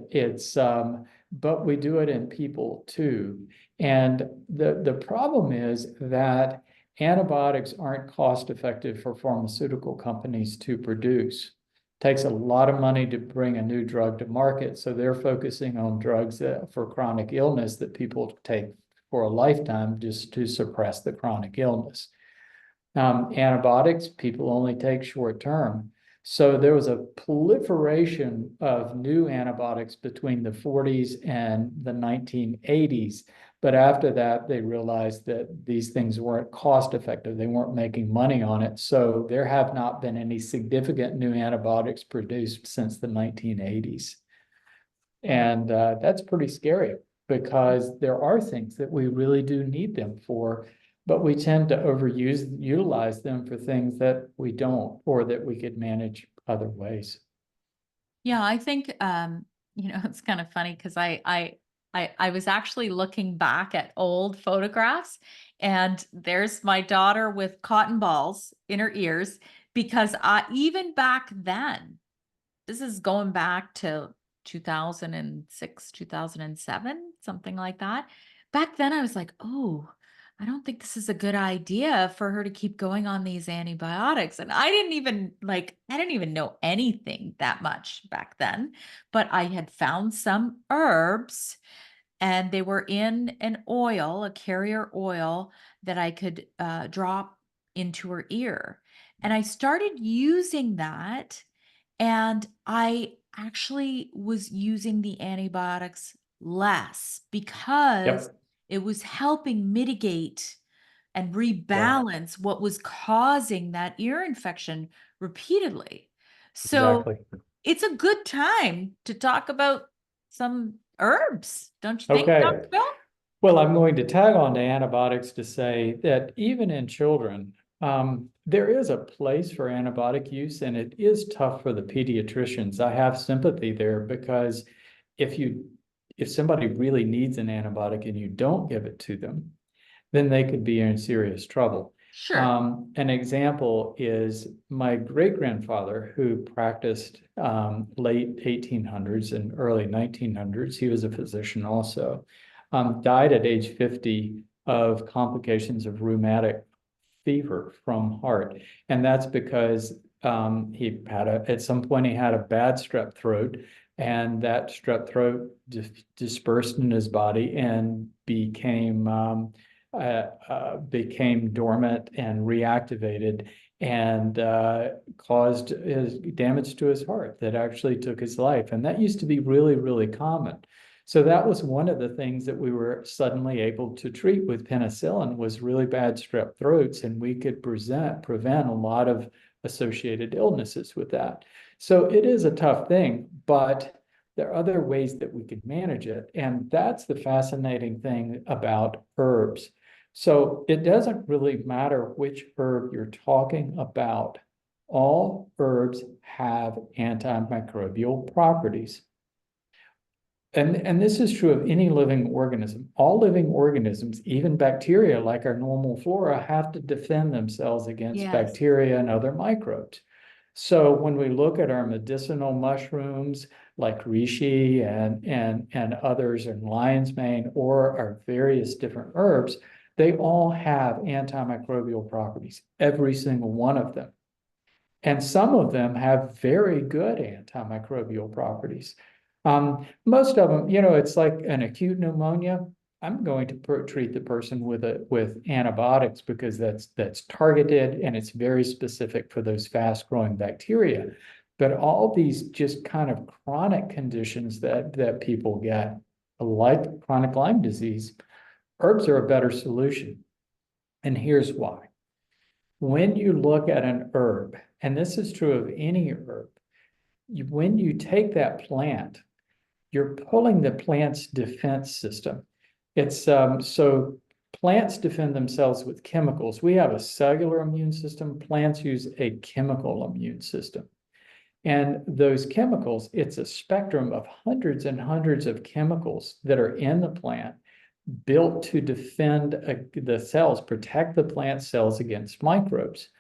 but we do it in people too. And the problem is that antibiotics aren't cost effective for pharmaceutical companies to produce. Takes a lot of money to bring a new drug to market. So they're focusing on drugs for chronic illness that people take for a lifetime just to suppress the chronic illness. Antibiotics, people only take short term. So there was a proliferation of new antibiotics between the 40s and the 1980s. But after that, they realized that these things weren't cost effective. They weren't making money on it. So there have not been any significant new antibiotics produced since the 1980s. And that's pretty scary because there are things that we really do need them for, but we tend to utilize them for things that we don't, or that we could manage other ways. Yeah, I think it's kind of funny because I was actually looking back at old photographs, and there's my daughter with cotton balls in her ears because even back then, this is going back to 2006, 2007, something like that. Back then I was like, oh, I don't think this is a good idea for her to keep going on these antibiotics. And I didn't even know anything that much back then, but I had found some herbs and they were in an oil, a carrier oil that I could drop into her ear. And I started using that, and I actually was using the antibiotics less because Yep. it was helping mitigate and Yeah. rebalance what was causing that ear infection repeatedly. So Exactly. it's a good time to talk about some herbs, don't you think, Okay. Dr. Bill? Well, I'm going to tag on to antibiotics to say that even in children, there is a place for antibiotic use, and it is tough for the pediatricians. I have sympathy there because if somebody really needs an antibiotic and you don't give it to them, then they could be in serious trouble. Sure. An example is my great-grandfather, who practiced late 1800s and early 1900s. He was a physician also. Died at age 50 of complications of rheumatic fever from heart. And that's because at some point he had a bad strep throat, and that strep throat dispersed in his body and became dormant and reactivated, and caused damage to his heart that actually took his life. And that used to be really, really common. So that was one of the things that we were suddenly able to treat with penicillin, was really bad strep throats, and we could prevent a lot of associated illnesses with that. So it is a tough thing, but there are other ways that we could manage it. And that's the fascinating thing about herbs. So it doesn't really matter which herb you're talking about. All herbs have antimicrobial properties. And this is true of any living organism. All living organisms, even bacteria like our normal flora, have to defend themselves against Yes. bacteria and other microbes. So when we look at our medicinal mushrooms like reishi and others, and lion's mane, or our various different herbs, they all have antimicrobial properties, every single one of them. And some of them have very good antimicrobial properties. Most of them, it's like an acute pneumonia. I'm going to treat the person with antibiotics because that's targeted and it's very specific for those fast-growing bacteria. But all these just kind of chronic conditions that people get, like chronic Lyme disease, herbs are a better solution. And here's why. When you look at an herb, and this is true of any herb, when you take that plant, you're pulling the plant's defense system. It's so plants defend themselves with chemicals. We have a cellular immune system. Plants use a chemical immune system. And those chemicals, it's a spectrum of hundreds and hundreds of chemicals that are in the plant built to defend the cells, protect the plant cells against microbes.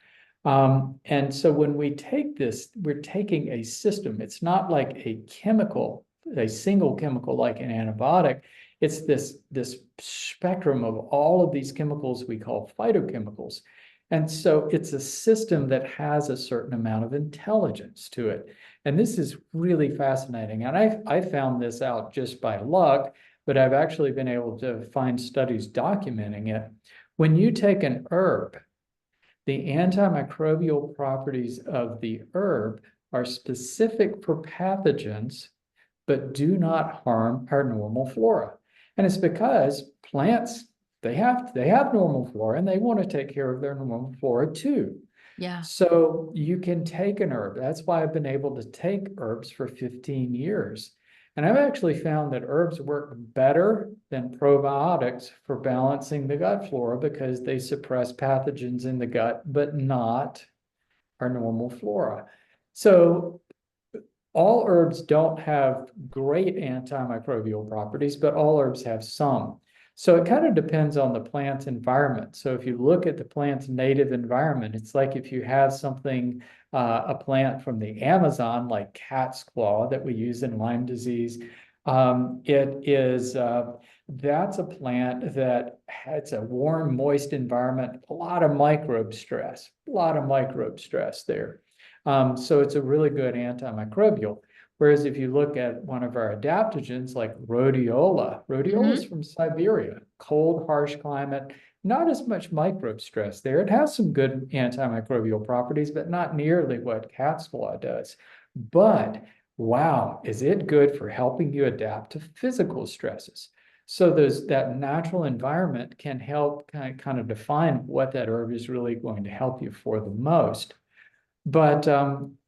And so when we take this, we're taking a system. It's not like a chemical, a single chemical like an antibiotic. It's this spectrum of all of these chemicals we call phytochemicals. And so it's a system that has a certain amount of intelligence to it. And this is really fascinating. And I found this out just by luck, but I've actually been able to find studies documenting it. When you take an herb, the antimicrobial properties of the herb are specific for pathogens, but do not harm our normal flora. And it's because plants, they have normal flora and they want to take care of their normal flora too. Yeah. So you can take an herb. That's why I've been able to take herbs for 15 years. And I've actually found that herbs work better than probiotics for balancing the gut flora because they suppress pathogens in the gut, but not our normal flora. So all herbs don't have great antimicrobial properties, but all herbs have some. So it kind of depends on the plant's environment. So if you look at the plant's native environment, it's like if you have something, a plant from the Amazon, like cat's claw that we use in Lyme disease. That's a plant that has a warm, moist environment, a lot of microbe stress there. So it's a really good antimicrobial. Whereas if you look at one of our adaptogens like rhodiola is from Siberia, cold, harsh climate, not as much microbe stress there. It has some good antimicrobial properties, but not nearly what cat's claw does. But wow, is it good for helping you adapt to physical stresses? So that natural environment can help kind of define what that herb is really going to help you for the most. But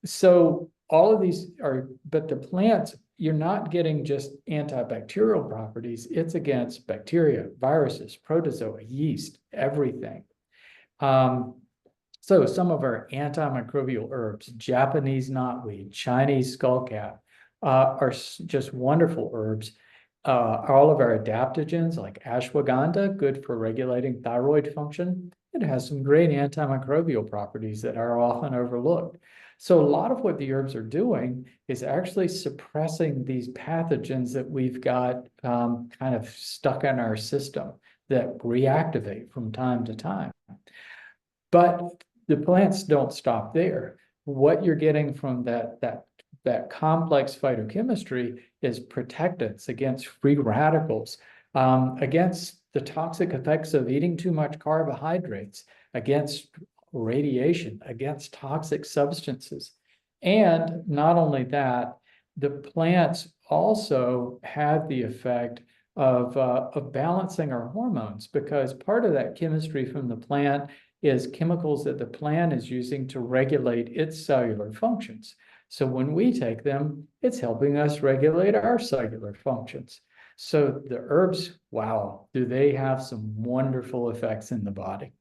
so all of these but the plants, you're not getting just antibacterial properties. It's against bacteria, viruses, protozoa, yeast, everything. So some of our antimicrobial herbs, Japanese knotweed, Chinese skullcap, are just wonderful herbs. All of our adaptogens like ashwagandha, good for regulating thyroid function. It has some great antimicrobial properties that are often overlooked. So a lot of what the herbs are doing is actually suppressing these pathogens that we've got kind of stuck in our system that reactivate from time to time. But the plants don't stop there. What you're getting from that complex phytochemistry is protectants against free radicals, against the toxic effects of eating too much carbohydrates, against radiation, against toxic substances. And not only that, the plants also have the effect of balancing our hormones, because part of that chemistry from the plant is chemicals that the plant is using to regulate its cellular functions. So when we take them, it's helping us regulate our cellular functions. So the herbs, wow, do they have some wonderful effects in the body?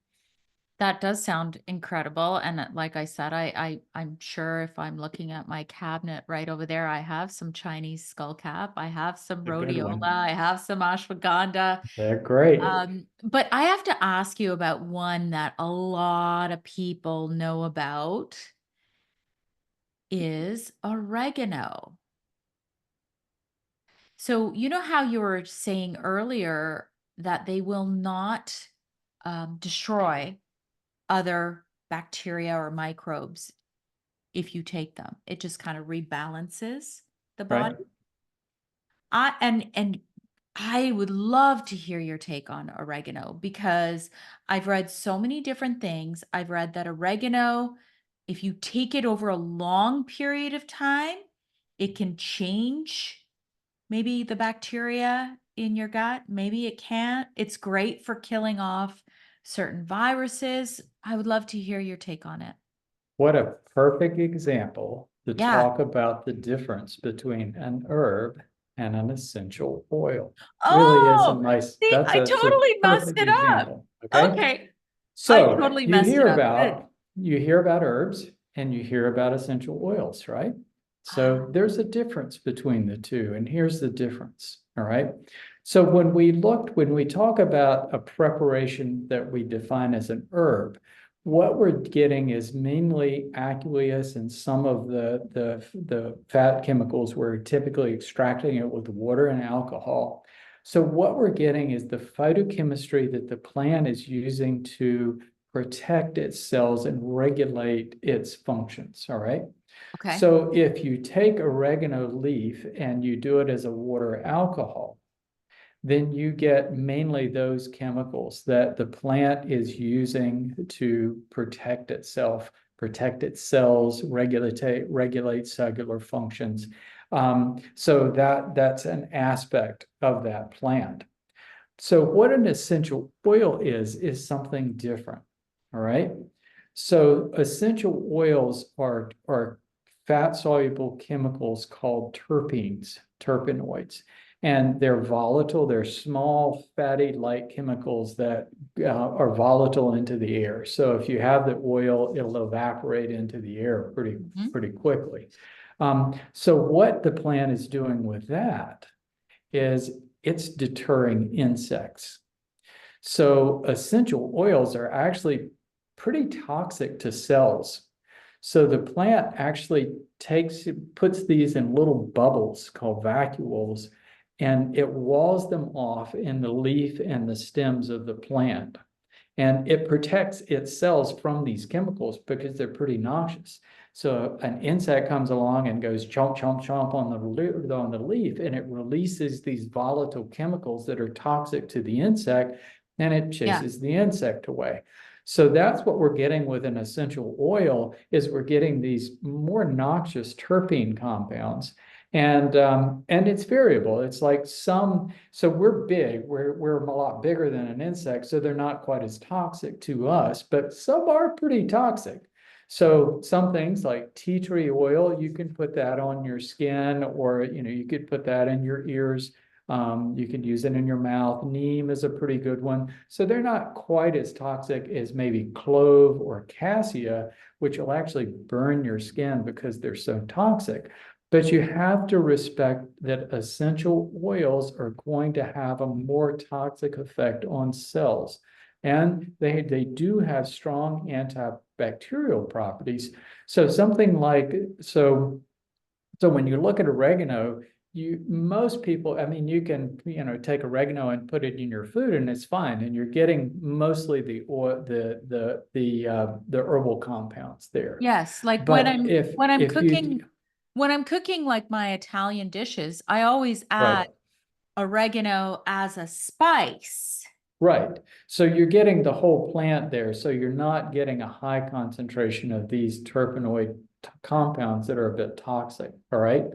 That does sound incredible. And like I said, I'm sure if I'm looking at my cabinet right over there, I have some Chinese skullcap, I have some A good rhodiola, one. I have some ashwagandha. They're great. But I have to ask you about one that a lot of people know about is oregano. So you know how you were saying earlier that they will not destroy other bacteria or microbes if you take them. It just kind of rebalances the body. Right. And I would love to hear your take on oregano, because I've read so many different things. I've read that oregano, if you take it over a long period of time, it can change maybe the bacteria in your gut. Maybe it can't. It's great for killing off certain viruses. I would love to hear your take on it. What a perfect example to Yeah. talk about the difference between an herb and an essential oil. Really is a Oh, nice, see, that's I a totally messed perfect it up. example. Okay. Okay. I So totally messed it up. Good. you hear about herbs and you hear about essential oils, right? So there's a difference between the two, and here's the difference, all right? So when we talk about a preparation that we define as an herb, what we're getting is mainly aqueous and some of the fat chemicals. We're typically extracting it with water and alcohol. So what we're getting is the phytochemistry that the plant is using to protect its cells and regulate its functions, all right? Okay. So if you take oregano leaf and you do it as a water alcohol, then you get mainly those chemicals that the plant is using to protect itself, protect its cells, regulate cellular functions. So that's an aspect of that plant. So what an essential oil is something different. All right. So essential oils are fat soluble chemicals called terpenoids, and they're volatile. They're small, fatty, light chemicals that are volatile into the air. So if you have the oil, it'll evaporate into the air pretty quickly. So what the plant is doing with that is it's deterring insects. So essential oils are actually pretty toxic to cells. So the plant actually puts these in little bubbles called vacuoles, and it walls them off in the leaf and the stems of the plant. And it protects its cells from these chemicals because they're pretty noxious. So an insect comes along and goes chomp, chomp, chomp on the leaf, and it releases these volatile chemicals that are toxic to the insect, and it chases the insect away. So that's what we're getting with an essential oil, is we're getting these more noxious terpene compounds. And it's variable. It's like so we're big, we're a lot bigger than an insect, so they're not quite as toxic to us, but some are pretty toxic. So some things like tea tree oil, you can put that on your skin, or you could put that in your ears. You could use it in your mouth. Neem is a pretty good one. So they're not quite as toxic as maybe clove or cassia, which will actually burn your skin because they're so toxic. But you have to respect that essential oils are going to have a more toxic effect on cells. And they do have strong antibacterial properties. So something like, so when you look at oregano, most people, I mean, you can, take oregano and put it in your food and it's fine. And you're getting mostly the oil, the herbal compounds there. Yes, like when But I'm if when I'm if you cooking when I'm cooking like my Italian dishes, I always right. add oregano as a spice. Right. So you're getting the whole plant there. So you're not getting a high concentration of these terpenoid compounds that are a bit toxic. All right.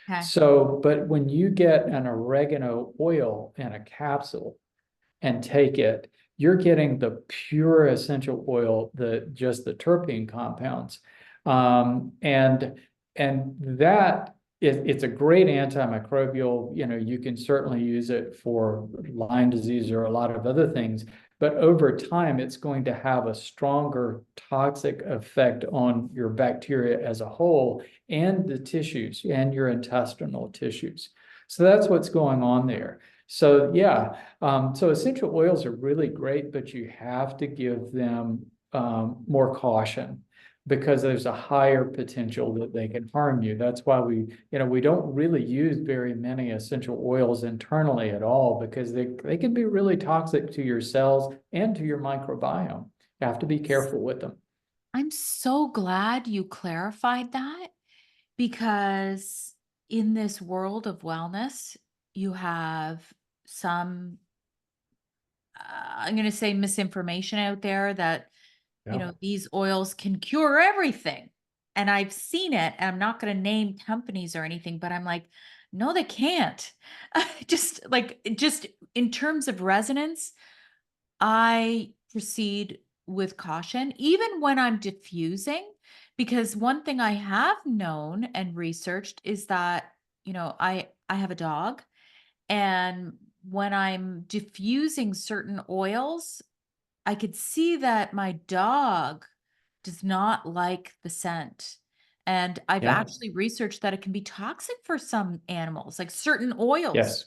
Okay. So, but when you get an oregano oil in a capsule and take it, you're getting the pure essential oil, just the terpene compounds. And that it's a great antimicrobial. You can certainly use it for Lyme disease or a lot of other things, but over time, it's going to have a stronger toxic effect on your bacteria as a whole and the tissues and your intestinal tissues. So that's what's going on there. So yeah, so essential oils are really great, but you have to give them more caution because there's a higher potential that they can harm you. That's why we don't really use very many essential oils internally at all, because they can be really toxic to your cells and to your microbiome. You have to be careful with them. I'm so glad you clarified that, because in this world of wellness, you have some, I'm going to say, misinformation out there that, Yeah. these oils can cure everything. And I've seen it, and I'm not going to name companies or anything, but I'm like, no, they can't. just in terms of resonance, I proceed with caution, even when I'm diffusing, because one thing I have known and researched is that, I have a dog, and when I'm diffusing certain oils, I could see that my dog does not like the scent. And I've Yeah. actually researched that it can be toxic for some animals, like certain oils. Yes.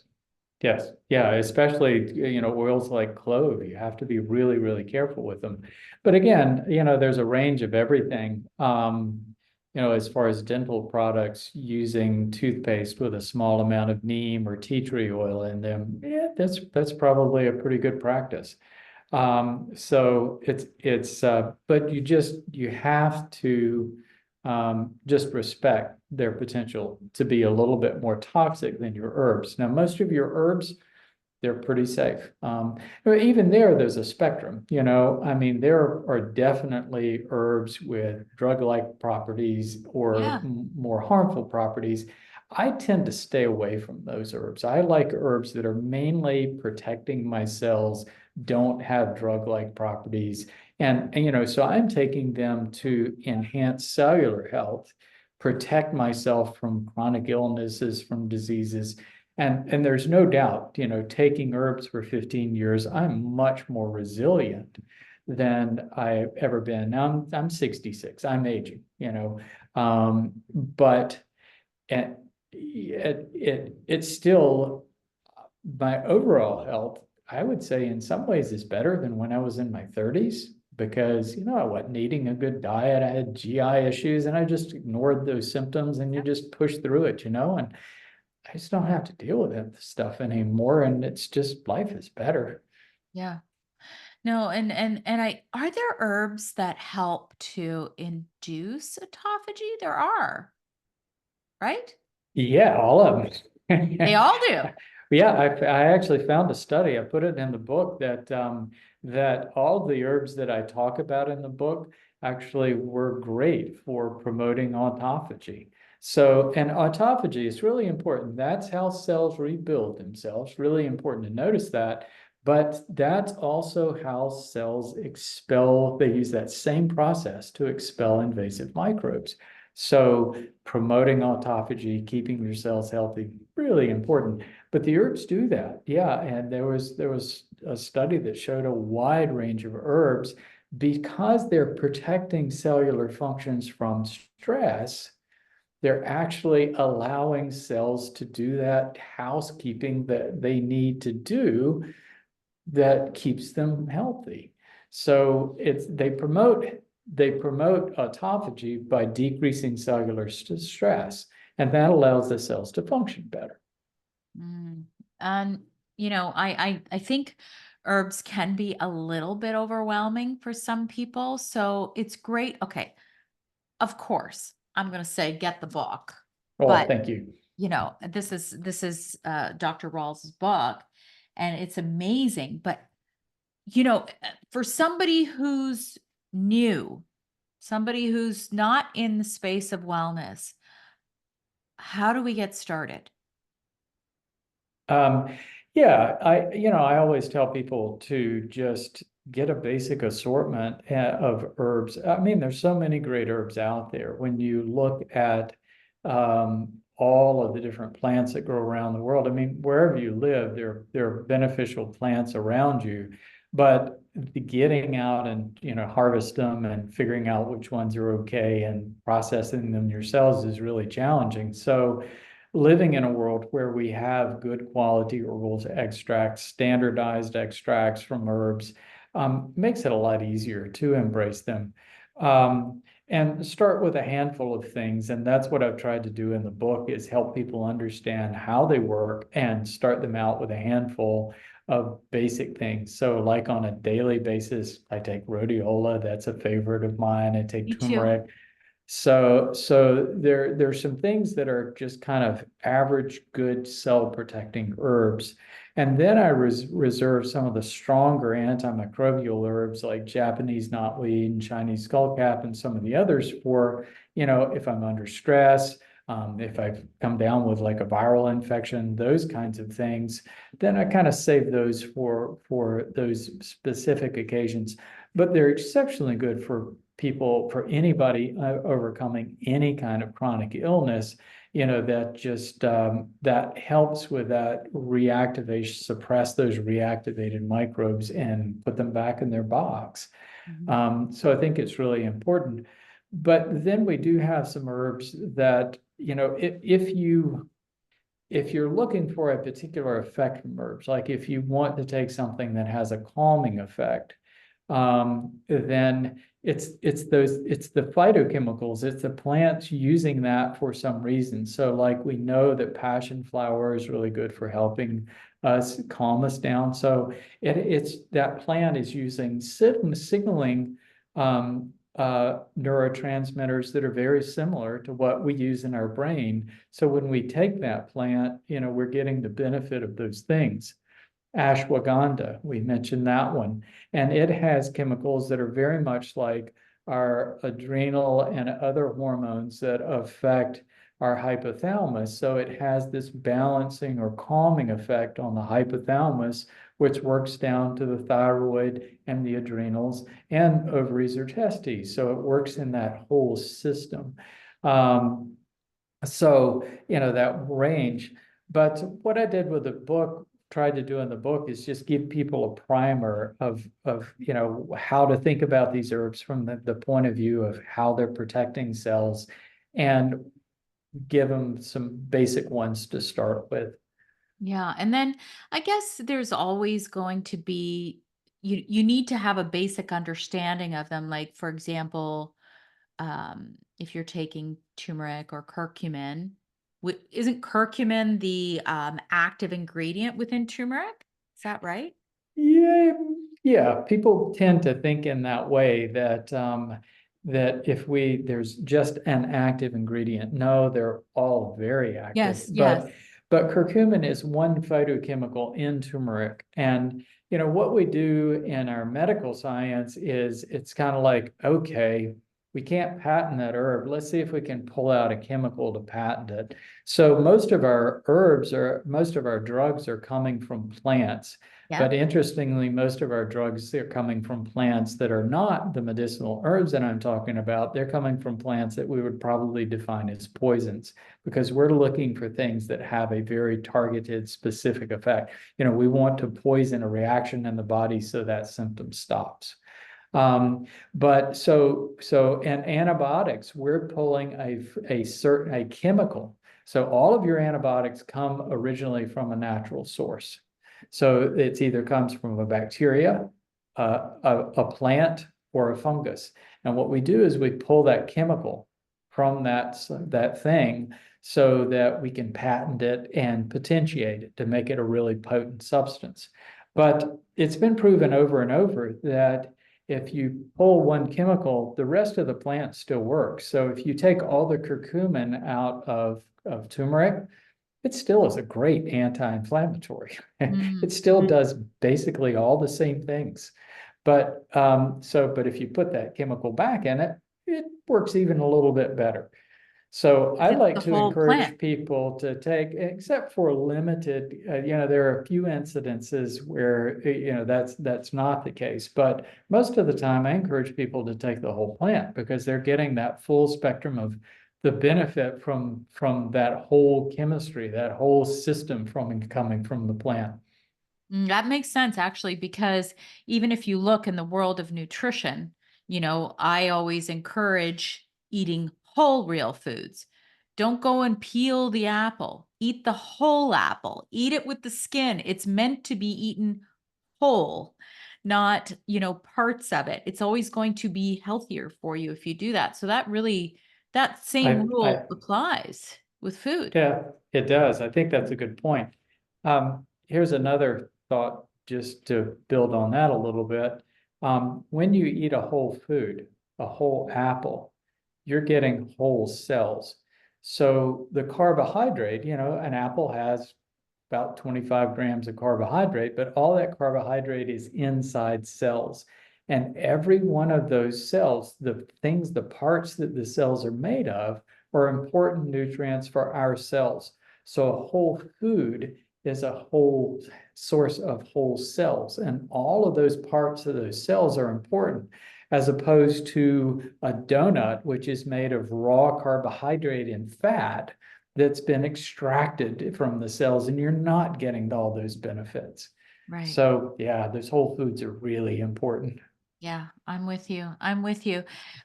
Yes, yeah, especially, oils like clove, you have to be really, really careful with them. But again, there's a range of everything. As far as dental products, using toothpaste with a small amount of neem or tea tree oil in them, yeah, that's probably a pretty good practice. So but you have to just respect their potential to be a little bit more toxic than your herbs. Now, most of your herbs, they're pretty safe. But even there's a spectrum, I mean, there are definitely herbs with drug-like properties or Yeah. more harmful properties. I tend to stay away from those herbs. I like herbs that are mainly protecting my cells, don't have drug-like properties. And so I'm taking them to enhance cellular health, protect myself from chronic illnesses, from diseases. And there's no doubt, taking herbs for 15 years, I'm much more resilient than I've ever been. Now I'm 66, I'm aging, but it's still my overall health, I would say in some ways is better than when I was in my 30s because, I wasn't eating a good diet. I had GI issues and I just ignored those symptoms and you just push through it, and I just don't have to deal with that stuff anymore. And it's just life is better. Yeah. No, and I are there herbs that help to induce autophagy? There are, right? Yeah, all of They them. all do. Yeah, I actually found a study. I put it in the book that all the herbs that I talk about in the book actually were great for promoting autophagy. So, and autophagy is really important. That's how cells rebuild themselves. Really important to notice that. But that's also how cells expel, they use that same process to expel invasive microbes. So promoting autophagy, keeping your cells healthy, really important. But the herbs do that. Yeah. And there was a study that showed a wide range of herbs because they're protecting cellular functions from stress. They're actually allowing cells to do that housekeeping that they need to do that keeps them healthy. So they promote autophagy by decreasing cellular stress, and that allows the cells to function better. Mm. And I think herbs can be a little bit overwhelming for some people. So it's great. Okay. Of course, I'm going to say get the book, Oh, but thank you. this is Dr. Rawls's book, and it's amazing. But for somebody who's new, somebody who's not in the space of wellness, how do we get started? Um, yeah, I always tell people to just get a basic assortment of herbs. I mean, there's so many great herbs out there. When you look at all of the different plants that grow around the world, I mean, wherever you live, there are beneficial plants around you. But the getting out and harvest them and figuring out which ones are okay and processing them yourselves is really challenging. So living in a world where we have good quality herbal extracts, standardized extracts from herbs, makes it a lot easier to embrace them. And start with a handful of things. And that's what I've tried to do in the book is help people understand how they work and start them out with a handful of basic things. So like on a daily basis, I take rhodiola, that's a favorite of mine. I take Me too. turmeric. So there's some things that are just kind of average good cell protecting herbs. And then I reserve some of the stronger antimicrobial herbs like Japanese knotweed and Chinese skullcap and some of the others for, if I'm under stress, if I've come down with like a viral infection, those kinds of things, then I kind of save those for those specific occasions. But they're exceptionally good for people, for anybody overcoming any kind of chronic illness, that just that helps with that reactivation, suppress those reactivated microbes and put them back in their box. Mhm. So I think it's really important. But then we do have some herbs that, if you're looking for a particular effect from herbs, like if you want to take something that has a calming effect, then it's the phytochemicals, it's the plants using that for some reason. So like we know that passion flower is really good for helping us calm us down. So it's that plant is using signaling neurotransmitters that are very similar to what we use in our brain. So when we take that plant, we're getting the benefit of those things. Ashwagandha, we mentioned that one, and it has chemicals that are very much like our adrenal and other hormones that affect our hypothalamus. So it has this balancing or calming effect on the hypothalamus, which works down to the thyroid and the adrenals and ovaries or testes. So it works in that whole system. That range. But what I did with the book, tried to do in the book, is just give people a primer of how to think about these herbs from the point of view of how they're protecting cells, and give them some basic ones to start with. Yeah. And then I guess there's always going to be, you need to have a basic understanding of them. Like, for example, if you're taking turmeric or curcumin, isn't curcumin the active ingredient within turmeric? Is that right? Yeah, yeah. People tend to think in that way that if there's just an active ingredient. No, they're all very active. Yes, yes. But curcumin is one phytochemical in turmeric. And what we do in our medical science is it's kind of like, okay, we can't patent that herb. Let's see if we can pull out a chemical to patent it. So most of our drugs are coming from plants. Yeah. But interestingly, most of our drugs are coming from plants that are not the medicinal herbs that I'm talking about. They're coming from plants that we would probably define as poisons, because we're looking for things that have a very targeted, specific effect. We want to poison a reaction in the body so that symptom stops. And antibiotics, we're pulling a chemical. So all of your antibiotics come originally from a natural source. So it's either comes from a bacteria, a plant, or a fungus. And what we do is we pull that chemical from that thing so that we can patent it and potentiate it to make it a really potent substance. But it's been proven over and over that if you pull one chemical, the rest of the plant still works. So if you take all the curcumin out of turmeric, it still is a great anti-inflammatory. It still Mhm. does basically all the same things. But if you put that chemical back in it, it works even a little bit better. So I It's like the to whole plant. encourage people to take, except for limited, there are a few incidences where, that's not the case. But most of the time, I encourage people to take the whole plant, because they're getting that full spectrum of the benefit from that whole chemistry, that whole system coming from the plant. That makes sense, actually, because even if you look in the world of nutrition, I always encourage eating whole real foods. Don't go and peel the apple. Eat the whole apple. Eat it with the skin. It's meant to be eaten whole, not, parts of it. It's always going to be healthier for you if you do that. So that same I rule applies with food. Yeah, it does. I think that's a good point. Here's another thought, just to build on that a little bit. When you eat a whole food, a whole apple, you're getting whole cells. So the carbohydrate, an apple has about 25 grams of carbohydrate, but all that carbohydrate is inside cells. And every one of those cells, the parts that the cells are made of, are important nutrients for our cells. So a whole food is a whole source of whole cells, and all of those parts of those cells are important, as opposed to a donut, which is made of raw carbohydrate and fat that's been extracted from the cells, and you're not getting all those benefits. Right. So yeah, those whole foods are really important. Yeah, I'm with you. I'm with you.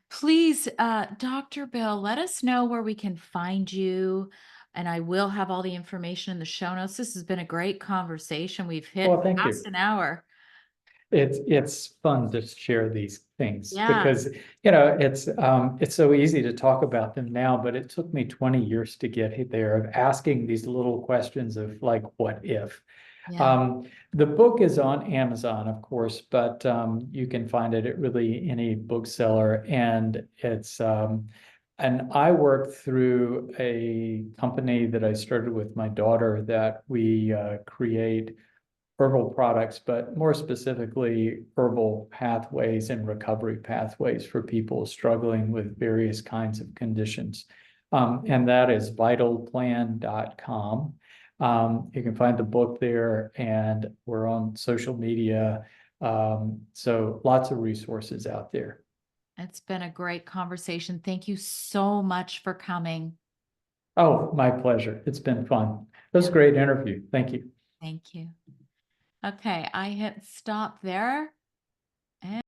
Please, Dr. Bill, let us know where we can find you. And I will have all the information in the show notes. This has been a great conversation. We've hit Well, thank past you. an hour. It's fun to share these things Yeah. because, it's so easy to talk about them now, but it took me 20 years to get there of asking these little questions of like, what if? Yeah. The book is on Amazon, of course, but you can find it at really any bookseller. And I work through a company that I started with my daughter that we create herbal products, but more specifically, herbal pathways and recovery pathways for people struggling with various kinds of conditions. And that is vitalplan.com. You can find the book there, and we're on social media. So lots of resources out there. It's been a great conversation. Thank you so much for coming. Oh, my pleasure. It's been fun. It was Yeah. a great interview. Thank you. Thank you. Okay, I hit stop there.